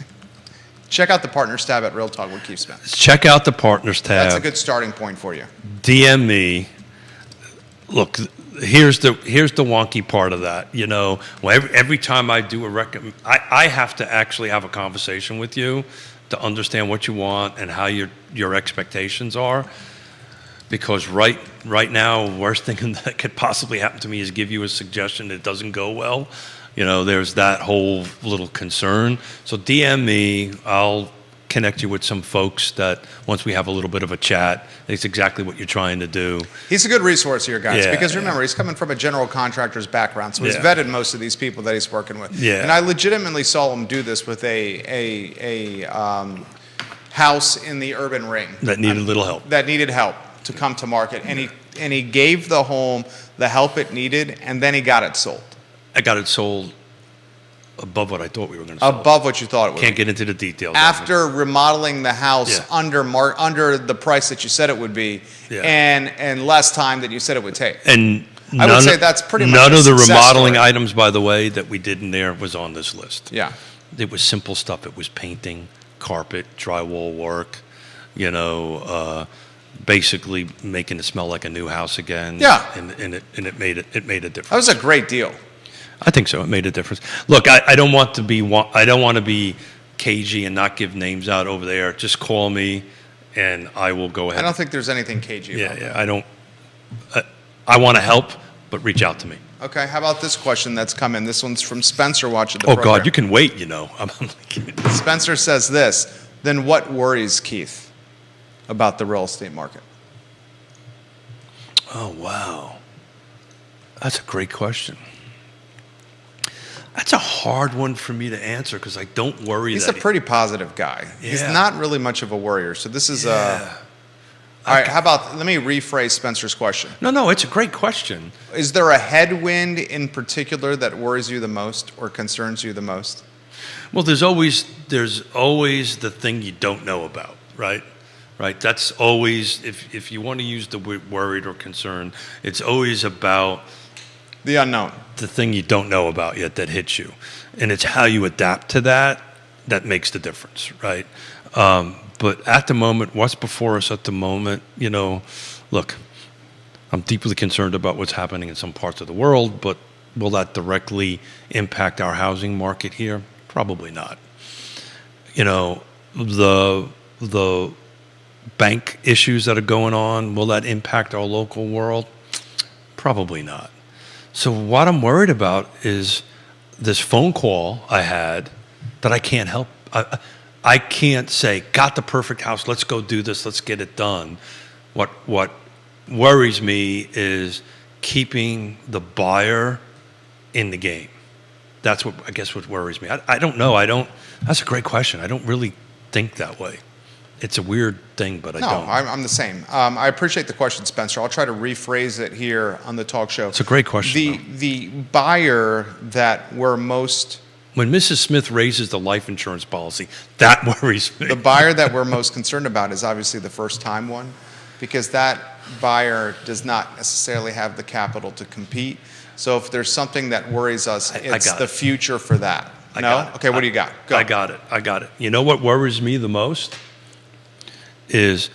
check out the Partners tab at Real Talk with Keith Smith. Check out the Partners tab. That's a good starting point for you. DM me. Look, here's the wonky part of that. Every time I do I have to actually have a conversation with you to understand what you want and how your expectations are. Because right now, worst thing that could possibly happen to me is give you a suggestion that doesn't go well. There's that whole little concern. So DM me. I'll connect you with some folks that once we have a little bit of a chat, it's exactly what you're trying to do. He's a good resource here, guys, Yeah, because remember, he's coming from a general contractor's background, so he's Yeah. vetted most of these people that he's working with. Yeah. And I legitimately saw him do this with a house in the urban ring That needed a little help. that needed help to come to market, and he gave the home the help it needed, and then he got it sold I got it sold above what I thought we were going to sell. above what you thought it would. Can't be. get into the details. After remodeling the house Yeah. under the price that you said it would be, Yeah. and less time that you said it would take. And I would say that's pretty much none a of the success remodeling story. items, by the way, that we did in there was on this list. Yeah. It was simple stuff. It was painting, carpet, drywall work, basically making it smell like a new house again. Yeah. And it made a difference. That was a great deal. I think so. It made a difference. Look, I don't want to be cagey and not give names out over there. Just call me, and I will go ahead. I don't think there's anything cagey about Yeah. I don't. I want to help, but reach out to me. that. Okay, how about this question that's come in? This one's from Spencer watching the Oh program. God, you can wait. I'm Spencer says this, then what worries Keith about the real estate market? Oh wow, that's a great question. That's a hard one for me to answer because I don't worry. He's that a pretty positive guy. He's Yeah. not really much of a worrier. So this is Yeah. all right, how about, let me rephrase Spencer's question. No, it's a great question. Is there a headwind in particular that worries you the most or concerns you the most? Well, there's always the thing you don't know about, right? Right. That's always if you want to use the word worried or concerned, it's always about The unknown. the thing you don't know about yet that hits you, and it's how you adapt to that makes the difference, right? But at the moment, what's before us at the moment, look, I'm deeply concerned about what's happening in some parts of the world, but will that directly impact our housing market here? Probably not. The bank issues that are going on, will that impact our local world? Probably not. So what I'm worried about is this phone call I had that I can't help. I can't say, got the perfect house, let's go do this, let's get it done. What worries me is keeping the buyer in the game. That's what worries me. I don't know. That's a great question. I don't really think that way. It's a weird thing, but I don't. No, I'm the same. I appreciate the question, Spencer. I'll try to rephrase it here on the talk show. It's a great question. The buyer that we're most... When Mrs. Smith raises the life insurance policy, that worries me. The buyer that we're most concerned about is obviously the first-time one, because that buyer does not necessarily have the capital to compete. So if there's something that worries us, it's the future for that. No? Okay, what do you got? Go. I got it. You know what worries me the most is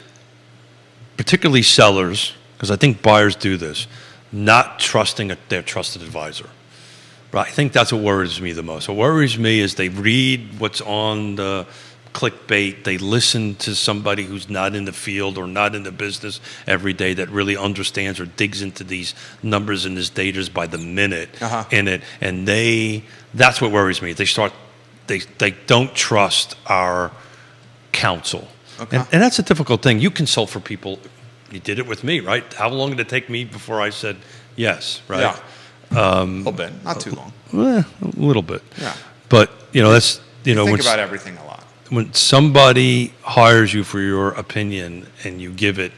particularly sellers, because I think buyers do this, not trusting their trusted advisor. Right? I think that's what worries me the most. What worries me is they read what's on the clickbait, they listen to somebody who's not in the field or not in the business every day that really understands or digs into these numbers and this data by the minute in it, and that's what worries me. They don't trust our counsel. Okay. And that's a difficult thing. You consult for people. You did it with me, right? How long did it take me before I said yes, right? Yeah. A little bit, not too long. A little bit. Yeah. But, that's, think about everything a lot. When somebody hires you for your opinion and you give it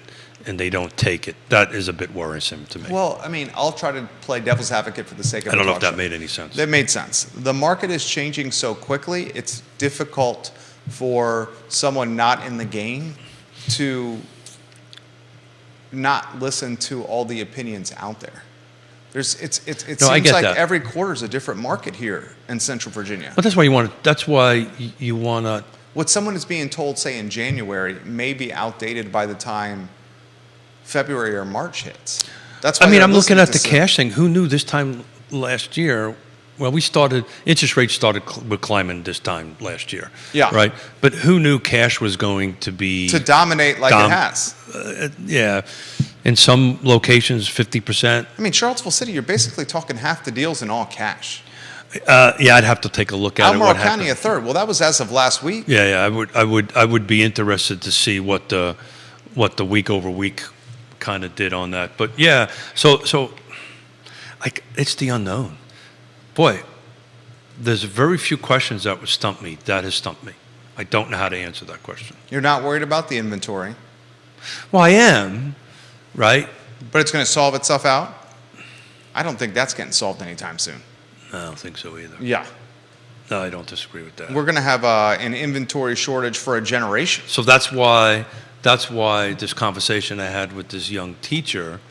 and they don't take it, that is a bit worrisome to me. Well, I mean, I'll try to play devil's advocate for the sake of I don't know if that made any sense. That made sense. The market is changing so quickly, it's difficult for someone not in the game to not listen to all the opinions out there. It seems like that. Every quarter is a different market here in Central Virginia. But that's why you want to. What someone is being told, say, in January may be outdated by the time February or March hits. That's why I'm looking at the cash thing. Who knew this time last year? Well, interest rates started climbing this time last year. Yeah. Right? But who knew cash was going to dominate like it has? Yeah. In some locations, 50%. I mean, Charlottesville City, you're basically talking half the deals in all cash. I'd have to take a look at Albemarle County, a third. Well, that was as of last week. Yeah. I would be interested to see what the week over week kind of did on that. But yeah, so like it's the unknown. Boy, there's very few questions that would stump me. That has stumped me. I don't know how to answer that question. You're not worried about the inventory. Well, I am, right? But it's going to solve itself out? I don't think that's getting solved anytime soon. I don't think so either. Yeah. No, I don't disagree with that. We're going to have an inventory shortage for a generation. So that's why this conversation I had with this young teacher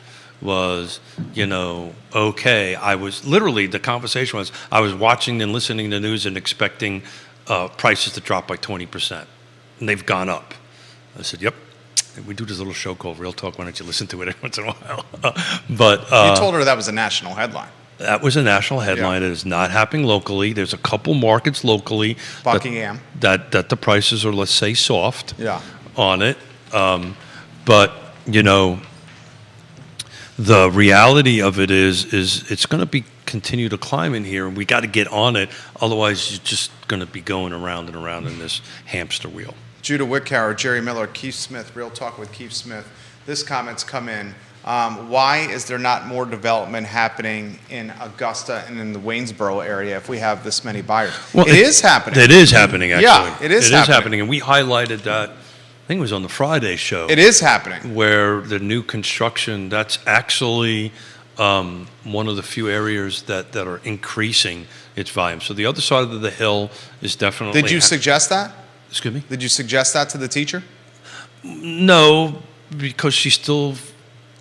was, okay. The conversation was, I was watching and listening to the news and expecting prices to drop by 20%. And they've gone up. I said, yep. We do this little show called Real Talk. Why don't you listen to it every once in a while? But you told her that was a national headline. That was a national headline. Yeah. It is not happening locally. There's a couple markets locally. Buckingham. That the prices are, let's say, soft on it. But, the reality of it is it's going to continue to climb in here, and we got to get on it. Otherwise, you're just going to be going around and around in this hamster wheel. Judah Wickower, Jerry Miller, Keith Smith, Real Talk with Keith Smith. This comment's come in. Why is there not more development happening in Augusta and in the Waynesboro area if we have this many buyers? Well, it is happening. It is happening, actually. Yeah, it is happening. And we highlighted that, I think it was on the Friday show. It is happening. Where the new construction, that's actually one of the few areas that are increasing its volume. So the other side of the hill is definitely... Did you suggest that? Excuse me? Did you suggest that to the teacher? No, because she still...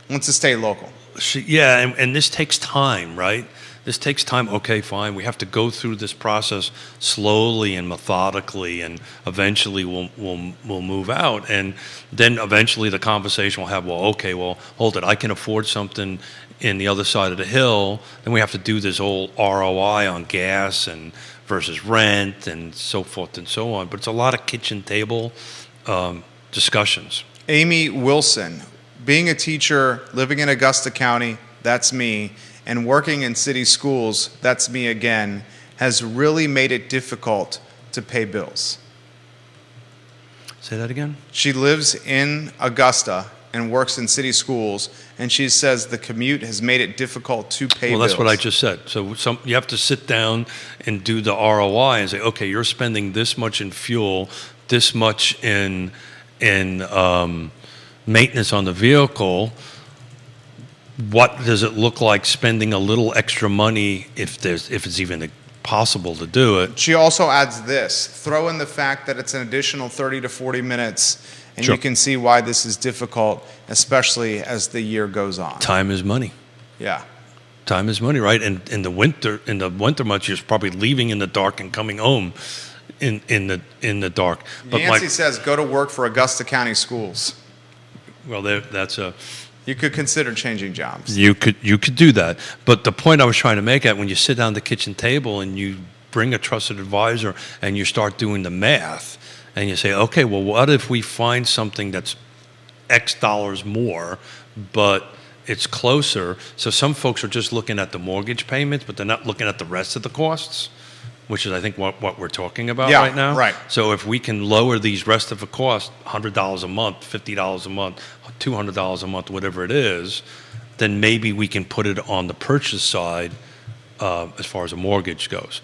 wants to stay local. And this takes time, right? This takes time. Okay, fine. We have to go through this process slowly and methodically, and eventually we'll move out. And then eventually the conversation will have, hold it. I can afford something in the other side of the hill. Then we have to do this whole ROI on gas and versus rent and so forth and so on. But it's a lot of kitchen table discussions. Amy Wilson, being a teacher, living in Augusta County, that's me, and working in city schools, that's me again, has really made it difficult to pay bills. Say that again? She lives in Augusta and works in city schools, and she says the commute has made it difficult to pay bills. Well, that's what I just said. So you have to sit down and do the ROI and say, okay, you're spending this much in fuel, this much in maintenance on the vehicle. What does it look like spending a little extra money if it's even possible to do it? She also adds this. Throw in the fact that it's an additional 30 to 40 minutes, and Sure. you can see why this is difficult, especially as the year goes on. Time is money. Yeah. Time is money, right? And in the winter months, you're probably leaving in the dark and coming home in the dark. But Yancey says go to work for Augusta County Schools. that's a. You could consider changing jobs. You could do that, but the point I was trying to make at when you sit down at the kitchen table and you bring a trusted advisor and you start doing the math and you say, okay, well, what if we find something that's X dollars more, but it's closer? So some folks are just looking at the mortgage payments, but they're not looking at the rest of the costs, which is, I think, what we're talking about Yeah, right now. right. So if we can lower these rest of the costs, $100 a month, $50 a month, $200 a month, whatever it is, then maybe we can put it on the purchase side as far as a mortgage goes.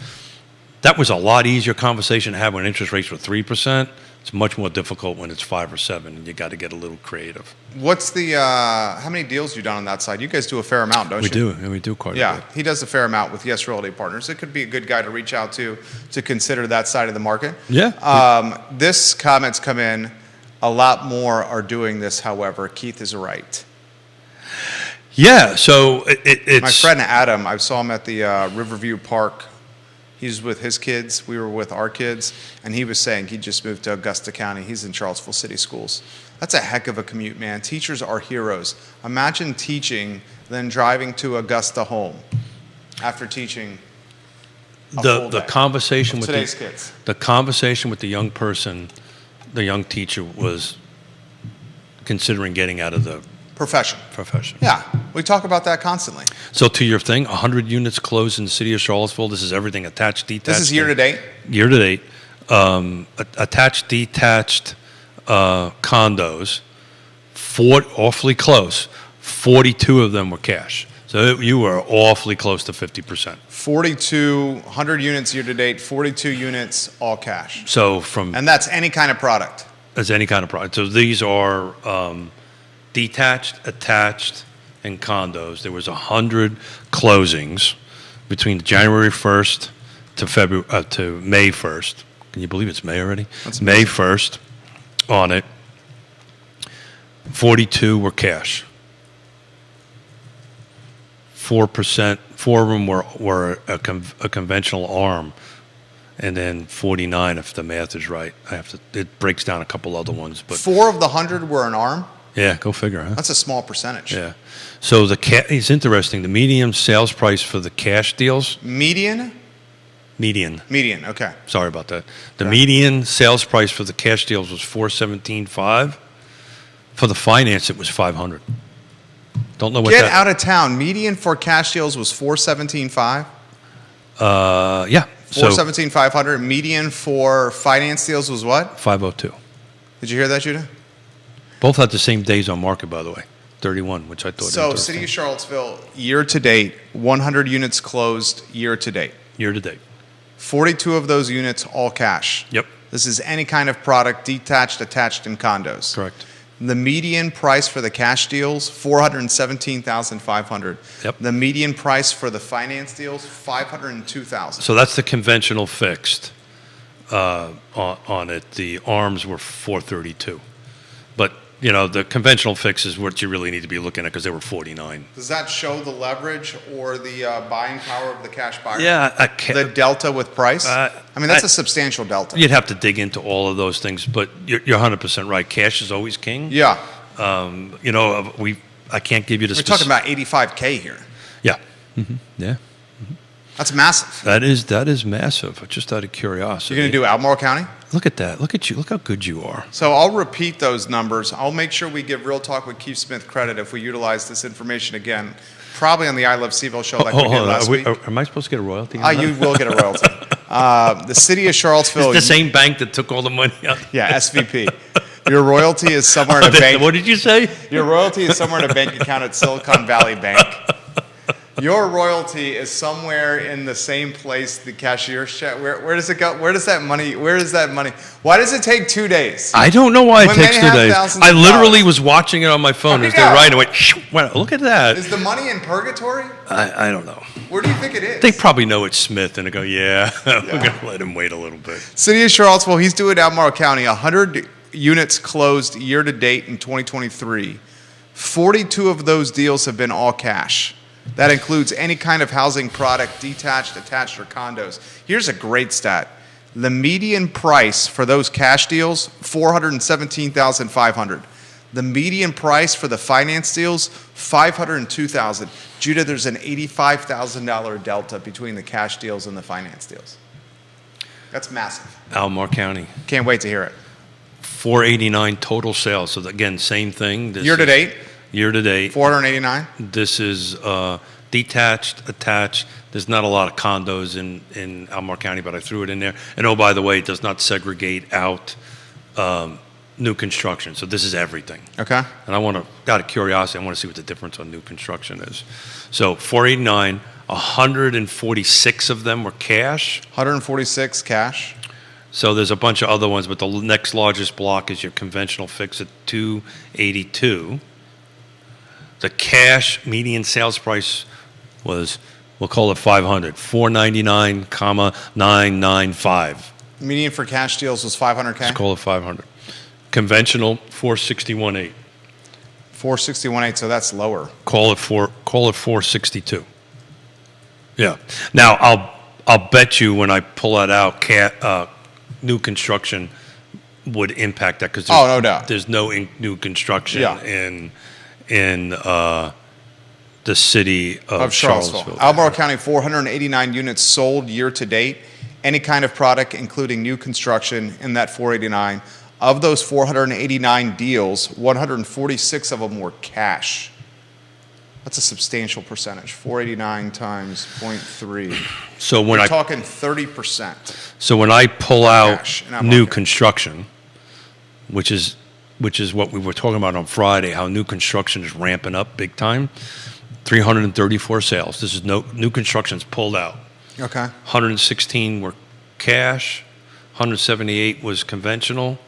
That was a lot easier conversation to have when interest rates were 3%. It's much more difficult when it's 5 or 7, and you got to get a little creative. What's the, how many deals you done on that side? You guys do a fair amount, don't We you? do, and we do quite a Yeah, bit. he does a fair amount with Yes Realty Partners. It could be a good guy to reach out to consider that side of the market. Yeah. This comment's come in. A lot more are doing this, however. Keith is right. Yeah, so it's... My friend Adam, I saw him at the Riverview Park. He's with his kids. We were with our kids. And he was saying he just moved to Augusta County. He's in Charlottesville City Schools. That's a heck of a commute, man. Teachers are heroes. Imagine teaching, then driving to Augusta home after teaching a full the day conversation of with today's kids. The conversation with the young person, the young teacher, was considering getting out of the Profession. profession. Yeah, we talk about that constantly. So to your thing, 100 units closed in the city of Charlottesville. This is everything attached, detached. This is year to date. Year to date. Attached, detached condos, awfully close. 42 of them were cash. So you were awfully close to 50%. 4,200 units year to date, 42 units all cash. So from And that's any kind of product. as any kind of product. So these are detached, attached, and condos. There was 100 closings between January 1st to May 1st. Can you believe it's May already? That's May amazing. 1st on it. 42 were cash. 4 of them were a conventional arm, and then 49, if the math is right. It breaks down a couple other ones, but 4 of the 100 were an arm. yeah, go figure, huh? That's a small percentage. Yeah. So it's interesting. The median sales price for the cash deals, Median? median. Median, okay. Sorry about that. The Okay. median sales price for the cash deals was $417,500. For the finance, it was $500. Don't know what Get that. out of town. Median for cash deals was 417.5. Yeah. So 417,500. Median for finance deals was what? 502. Did you hear that, Judah? Both had the same days on market, by the way. 31, which I thought. So, interesting. City of Charlottesville, year to date, 100 units closed year to date. Year to date. 42 of those units all cash. Yep. This is any kind of product, detached, attached, and condos. Correct. The median price for the cash deals, $417,500. Yep. The median price for the finance deals, $502,000. So that's the conventional fixed on it. The arms were 432, but you know the conventional fix is what you really need to be looking at because they were 49. Does that show the leverage or the buying power of the cash buyer? Yeah, The delta with price? I mean, that's a substantial delta. You'd have to dig into all of those things, but you're 100% right. Cash is always king. Yeah. You know, I can't give you the. We're talking about 85K here. Yeah. Yeah. That's massive. That is massive. Just out of curiosity. You're going to do Albemarle County? Look at that. Look at you. Look how good you are. So I'll repeat those numbers. I'll make sure we give Real Talk with Keith Smith credit if we utilize this information again. Probably on the I Love CVille show like we did last week. Am I supposed to get a royalty on that? You will get a royalty. The city of Charlottesville. It's the same bank that took all the money out. Yeah, SVP. Your royalty is somewhere in a bank. What did you say? Your royalty is somewhere in a bank account at Silicon Valley Bank. Your royalty is somewhere in the same place the cashier's check. Where does it go? Where is that money? Why does it take 2 days? I don't know why it When takes they 2 have days. thousands I of literally dollars. was watching it on my phone How'd as you they're know? writing. I went, shoo, wow, look at that. Is the money in purgatory? I don't know. Where do you think it is? They probably know it's Smith, and they go, yeah, we're going to let him wait a little bit. City of Charlottesville, he's doing Albemarle County, 100 units closed year to date in 2023. 42 of those deals have been all cash. That includes any kind of housing product, detached, attached, or condos. Here's a great stat. The median price for those cash deals, $417,500. The median price for the finance deals, $502,000. Judah, there's an $85,000 delta between the cash deals and the finance deals. That's massive. Albemarle County, Can't wait to hear it. 489 total sales. So again, same thing. Year to date, Year to date. 489. This is detached, attached. There's not a lot of condos in Albemarle County, but I threw it in there. And oh, by the way, it does not segregate out new construction. So this is everything. Okay. And out of curiosity, I want to see what the difference on new construction is. So 489, 146 of them were cash. 146 cash. So there's a bunch of other ones, but the next largest block is your conventional fix at 282. The cash median sales price was, we'll call it 500, 499,995. Median for cash deals was 500K. Let's call it 500. Conventional 461.8. 461.8, so that's lower. Call it 462. Yeah. Now I'll bet you when I pull that out, new construction would impact that because Oh, no doubt. there's no new construction Yeah. in the city of Charlottesville. Albemarle County, 489 units sold year to date. Any kind of product, including new construction, in that 489. Of those 489 deals, 146 of them were cash. That's a substantial percentage. 489 times 0.3. So when We're talking 30%. So when I pull out Cash in Albemarle new County. construction, which is what we were talking about on Friday, how new construction is ramping up big time. 334 sales. This is new construction's pulled out. Okay. 116 were cash. 178 was conventional.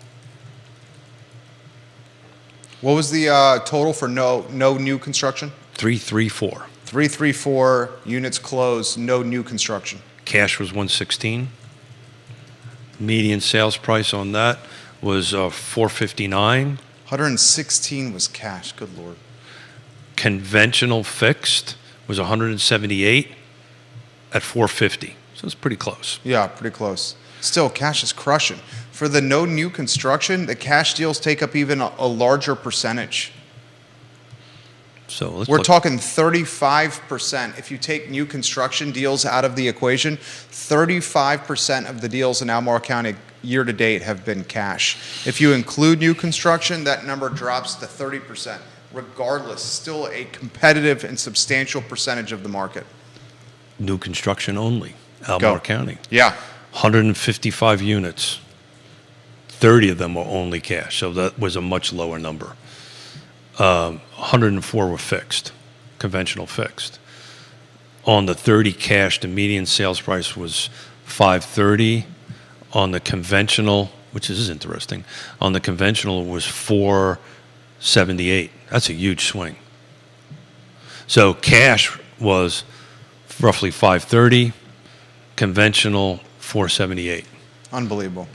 What was the total for no new construction? 334. 334 units closed, no new construction. Cash was 116. Median sales price on that was 459. 116 was cash. Good Lord. Conventional fixed was 178 at 450. So it's pretty close. Yeah, pretty close. Still, cash is crushing. For the no new construction, the cash deals take up even a larger percentage. So We're talking 35%. If you take new construction deals out of the equation, 35% of the deals in Albemarle County year to date have been cash. If you include new construction, that number drops to 30%. Regardless, still a competitive and substantial percentage of the market. new construction only, Albemarle County. Yeah. 155 units. 30 of them were only cash, so that was a much lower number. 104 were fixed, conventional fixed. On the 30 cash, the median sales price was $530. On the conventional, which is interesting, on the conventional it was $478. That's a huge swing. So cash was roughly $530, conventional $478. Unbelievable.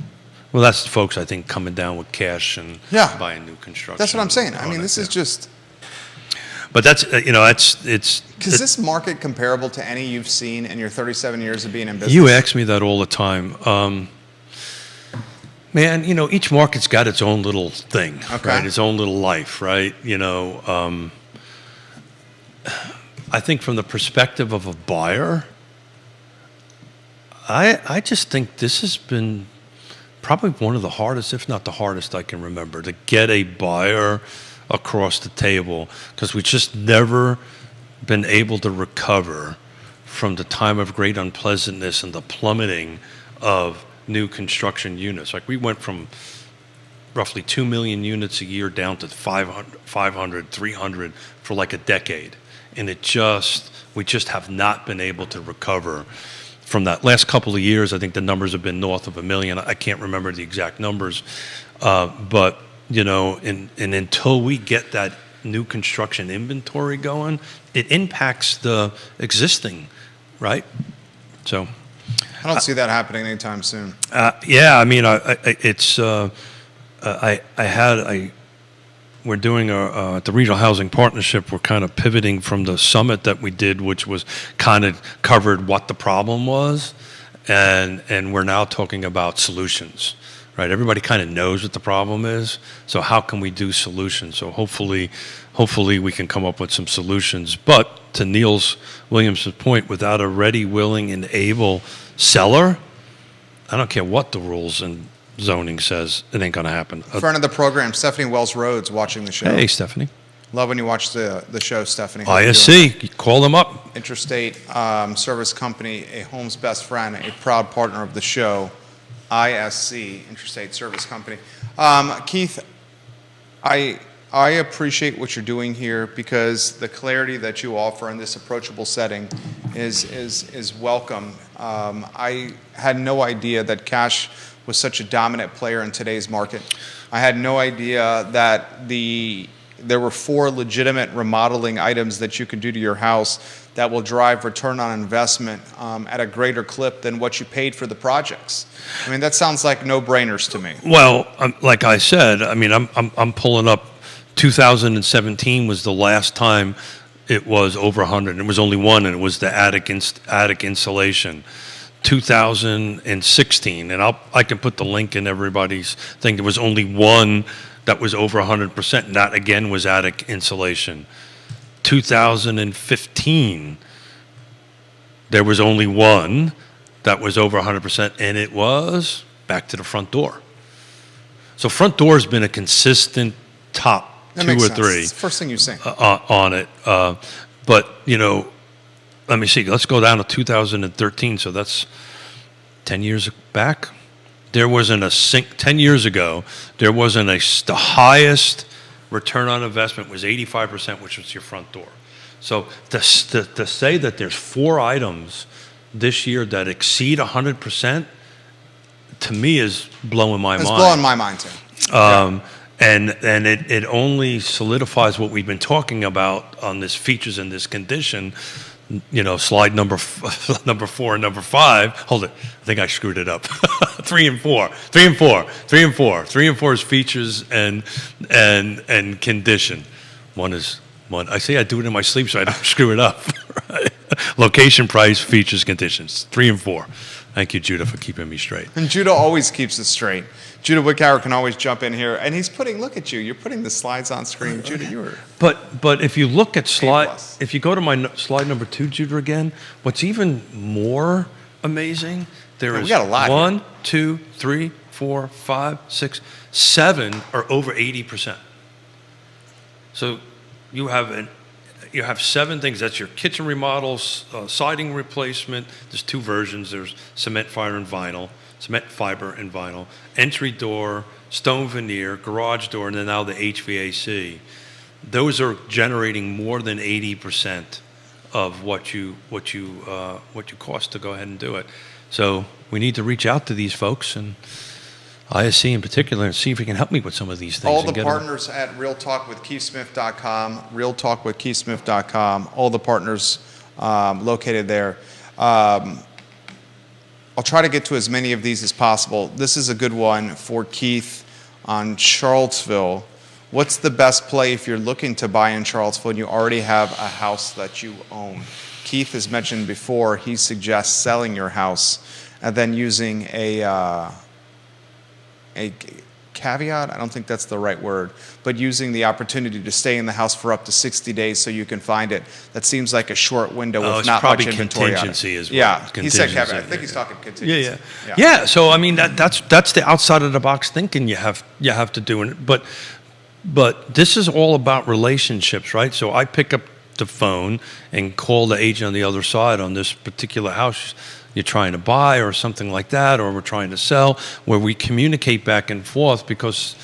Well, that's the folks, I think, coming down with cash and Yeah. buying new construction. That's what I'm saying. I and mean, all this that, is yeah. just... But that's, it's... Is this market comparable to any you've seen in your 37 years of being in business? You ask me that all the time. Man, each market's got its own little thing, Okay. right? Its own little life, right? I think from the perspective of a buyer, I just think this has been probably one of the hardest, if not the hardest I can remember, to get a buyer across the table, because we just never been able to recover from the time of great unpleasantness and the plummeting of new construction units. Like we went from roughly 2 million units a year down to 500, 300 for like a decade. And we just have not been able to recover from that. Last couple of years, I think the numbers have been north of 1 million. I can't remember the exact numbers. But, and until we get that new construction inventory going, it impacts the existing, right? So I don't see that happening anytime soon. Yeah, I mean, we're doing the Regional Housing Partnership, we're kind of pivoting from the summit that we did, which was kind of covered what the problem was, and we're now talking about solutions, right? Everybody kind of knows what the problem is, so how can we do solutions? So hopefully we can come up with some solutions. But to Neil Williams' point, without a ready, willing, and able seller, I don't care what the rules and zoning says, it ain't going to happen. Friend of the program, Stephanie Wells Rhodes, watching the show. Hey, Stephanie. Love when you watch the show, Stephanie. ISC, you call them up. Interstate Service Company, a home's best friend, a proud partner of the show. ISC, Interstate Service Company. Keith, I appreciate what you're doing here, because the clarity that you offer in this approachable setting is welcome. I had no idea that cash was such a dominant player in today's market. I had no idea that there were 4 legitimate remodeling items that you can do to your house that will drive return on investment at a greater clip than what you paid for the projects. I mean, that sounds like no-brainers to me. Well, like I said, I mean, I'm pulling up 2017 was the last time it was over 100. It was only one, and it was the attic insulation. 2016, and I can put the link in everybody's thing. There was only one that was over 100%, and that again was attic insulation. 2015, there was only one that was over 100%, and it was back to the front door. So front door has been a consistent top that 2 or sense. 3 It's the first thing you say on it. But let me see. Let's go down to 2013. So that's 10 years back. There wasn't 10 years ago, there wasn't the highest return on investment was 85%, which was your front door. So to say that there's 4 items this year that exceed 100%, to me is blowing my mind. It's blowing my mind too. And it only solidifies what we've been talking about on this features and this condition. Slide number 4 and number 5. Hold it. I think I screwed it up. 3 and 4. 3 and 4. 3 and 4. 3 and 4 is features and condition. One is one. I say I do it in my sleep so I don't screw it up. Right? Location, price, features, conditions. 3 and 4. Thank you, Judah, for keeping me straight. And Judah always keeps it straight. Judah Wickower can always jump in here, and he's look at you. You're putting the slides on screen. Judah, you were. But if you look at if you go to my slide number 2, Judah, again, what's even more amazing, there is we got a lot 1, here. 2, 3, 4, 5, 6, 7 are over 80%. So you have 7 things. That's your kitchen remodels, siding replacement. There's 2 versions. There's cement fiber and vinyl, entry door, stone veneer, garage door, and then now the HVAC. Those are generating more than 80% of what you cost to go ahead and do it. So we need to reach out to these folks, and ISC in particular, and see if we can help me with some of these things. All the partners at realtalkwithkeithsmith.com, realtalkwithkeithsmith.com, all the partners located there. I'll try to get to as many of these as possible. This is a good one for Keith on Charlottesville. What's the best play if you're looking to buy in Charlottesville and you already have a house that you own? Keith has mentioned before, he suggests selling your house and then using a caveat, I don't think that's the right word, but using the opportunity to stay in the house for up to 60 days so you can find it. That seems like a short window with it's not probably much inventory on it. contingency as well. Yeah, he said Contingency, caveat. I think he's talking contingency. Yeah. So I mean that's the outside of the box thinking you have to do it. But this is all about relationships, right? So I pick up the phone and call the agent on the other side on this particular house you're trying to buy or something like that, or we're trying to sell, where we communicate back and forth because,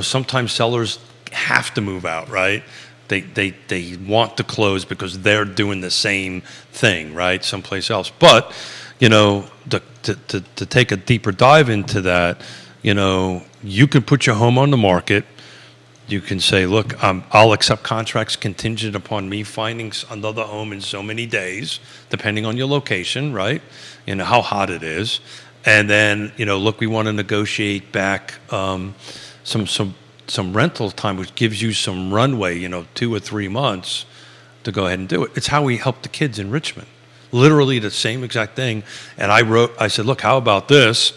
sometimes sellers have to move out, right? They want to close because they're doing the same thing, right, someplace else. But, to take a deeper dive into that, you can put your home on the market. You can say, look, I'll accept contracts contingent upon me finding another home in so many days, depending on your location, right? How hot it is. And then, look, we want to negotiate back some rental time, which gives you some runway, 2 or 3 months to go ahead and do it. It's how we help the kids in Richmond. Literally the same exact thing. And I said, look, how about this?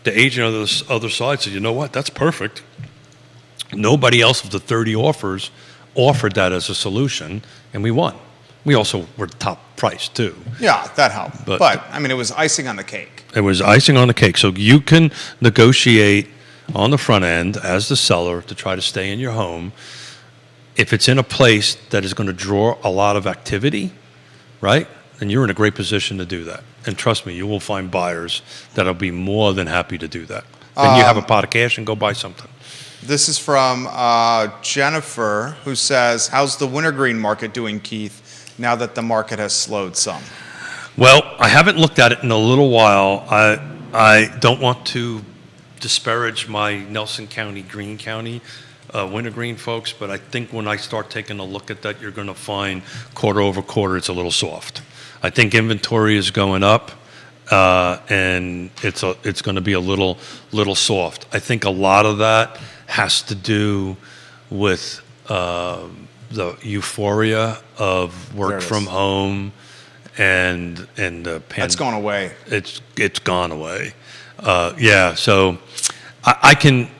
The agent on the other side said, you know what, that's perfect. Nobody else of the 30 offers offered that as a solution, and we won. We also were top price, too. Yeah, that helped. But I mean, it was icing on the cake. It was icing on the cake. So you can negotiate on the front end as the seller to try to stay in your home. If it's in a place that is going to draw a lot of activity, right, then you're in a great position to do that. And trust me, you will find buyers that'll be more than happy to do that. Then you have a pot of cash and go buy something. This is from Jennifer, who says, how's the wintergreen market doing, Keith, now that the market has slowed some? Well, I haven't looked at it in a little while. I don't want to disparage my Nelson County, Greene County wintergreen folks, but I think when I start taking a look at that, you're going to find quarter over quarter it's a little soft. I think inventory is going up. And it's going to be a little soft. I think a lot of that has to do with the euphoria of work from home and the pandemic. That's gone away. It's gone away. So I can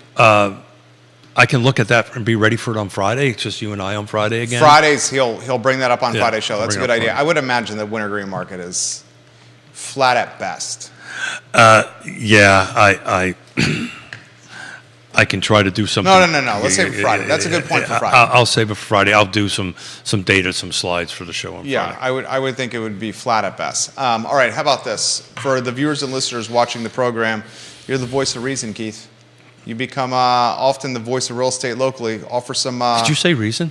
look at that and be ready for it on Friday. It's just you and I on Friday again. Fridays he'll bring that up on Friday's show. That's a good idea. I would imagine the wintergreen market is flat at best. I can try to do something. No. Let's save it for Friday. That's a good point for Friday. I'll save it for Friday. I'll do some data, some slides for the show on Friday. Yeah, I would think it would be flat at best. All right, how about this? For the viewers and listeners watching the program, you're the voice of reason, Keith. You become often the voice of real estate locally. Offer some... Did you say reason?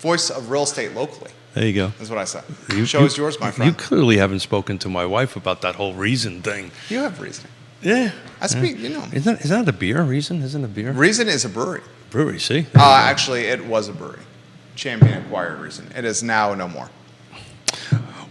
Voice of real estate locally. There you go. That's what I said. The show is yours, my friend. You clearly haven't spoken to my wife about that whole reason thing. You have reason. Yeah. I speak, Isn't that a beer, Reason? Isn't it a beer? Reason is a brewery. Brewery, see? Actually, it was a brewery. Champion acquired Reason. It is now no more.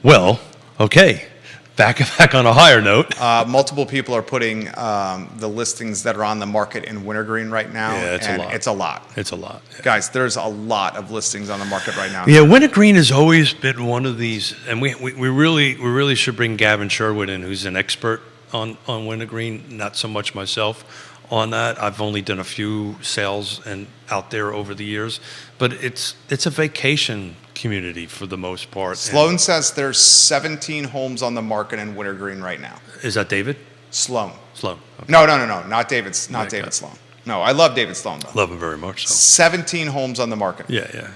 Well, okay. Back on a higher note. Multiple people are putting the listings that are on the market in wintergreen right now. Yeah, it's a lot. It's a lot. It's a lot. Yeah. Guys, there's a lot of listings on the market right now. Yeah, wintergreen has always been one of these, and we really should bring Gavin Sherwood in, who's an expert on wintergreen. Not so much myself on that. I've only done a few sales and out there over the years, but it's a vacation community for the most part. Sloan says there's 17 homes on the market in wintergreen right now. Is that David? Sloan. Okay. No, not David Sloan. No, I love David Sloan though. Love him very much. So. 17 homes on the market. Yeah.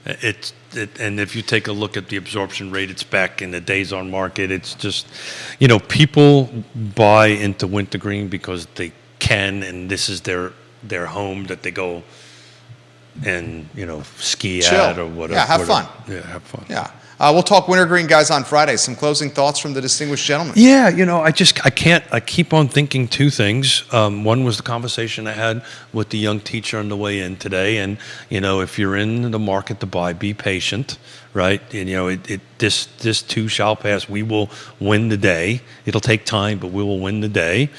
And if you take a look at the absorption rate, it's back in the days on market. It's just, people buy into wintergreen because they can, and this is their home that they go and ski Chill. at or whatever. Yeah, have fun. Yeah, have fun. Yeah. We'll talk wintergreen, guys, on Friday. Some closing thoughts from the distinguished gentleman. Yeah, I keep on thinking two things. One was the conversation I had with the young teacher on the way in today. And, if you're in the market to buy, be patient, right? And, this too shall pass. We will win the day. It'll take time, but we will win the day.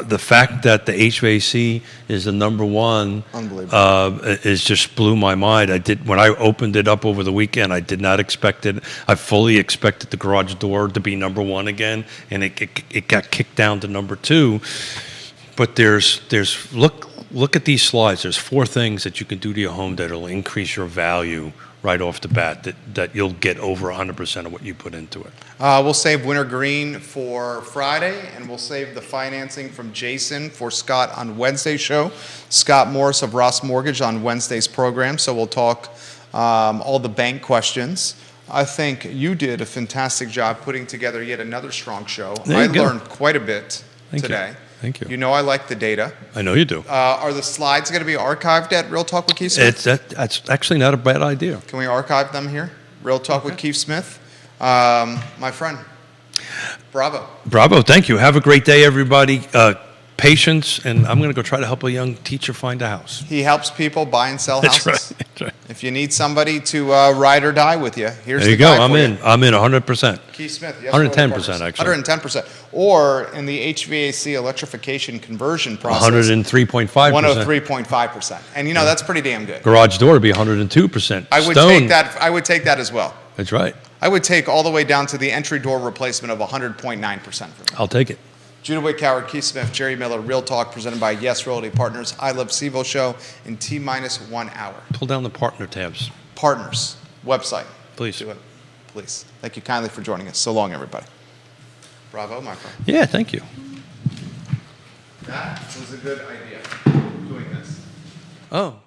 The fact that the HVAC is the number one is just blew my mind. When I opened it up over the weekend, I did not expect it. I fully expected the garage door to be number one again, and it got kicked down to number two. But look at these slides. There's 4 things that you can do to your home that'll increase your value right off the bat, that you'll get over 100% of what you put into it. We'll save winter green for Friday, and we'll save the financing from Jason for Scott on Wednesday's show. Scott Morris of Ross Mortgage on Wednesday's program. So we'll talk all the bank questions. I think you did a fantastic job putting together yet another strong show. There you go. Learned quite a bit today. Thank you. You know I like the data. I know you do. Are the slides going to be archived at Real Talk with Keith Smith? That's actually not a bad idea. Can we archive them here? Real Talk with Keith Smith. My friend, bravo. Bravo. Thank you. Have a great day, everybody. Patience, and I'm going to go try to help a young teacher find a house. He helps people buy and sell houses. That's right. That's right. If you need somebody to ride or die with you, here's There you the go. guy I'm for in. you. I'm in 100%. Keith Smith. Yes, 110% actually. 110%. Or in the HVAC electrification conversion process, 103.5%. 103.5%. And you know that's pretty damn good. Garage door would be 102%. I would Stone, take that. I would take that as well. That's right. I would take all the way down to the entry door replacement of 100.9%. for me. I'll take it. Judah Wick Howard, Keith Smith, Jerry Miller, Real Talk, presented by Yes Realty Partners. I Love Sevo show in T-1 hour. Pull down the partner tabs, Partners website. please. Do it, please. Thank you kindly for joining us. So long, everybody. Bravo, my friend. Yeah, thank you. That was a good idea, doing this. Oh.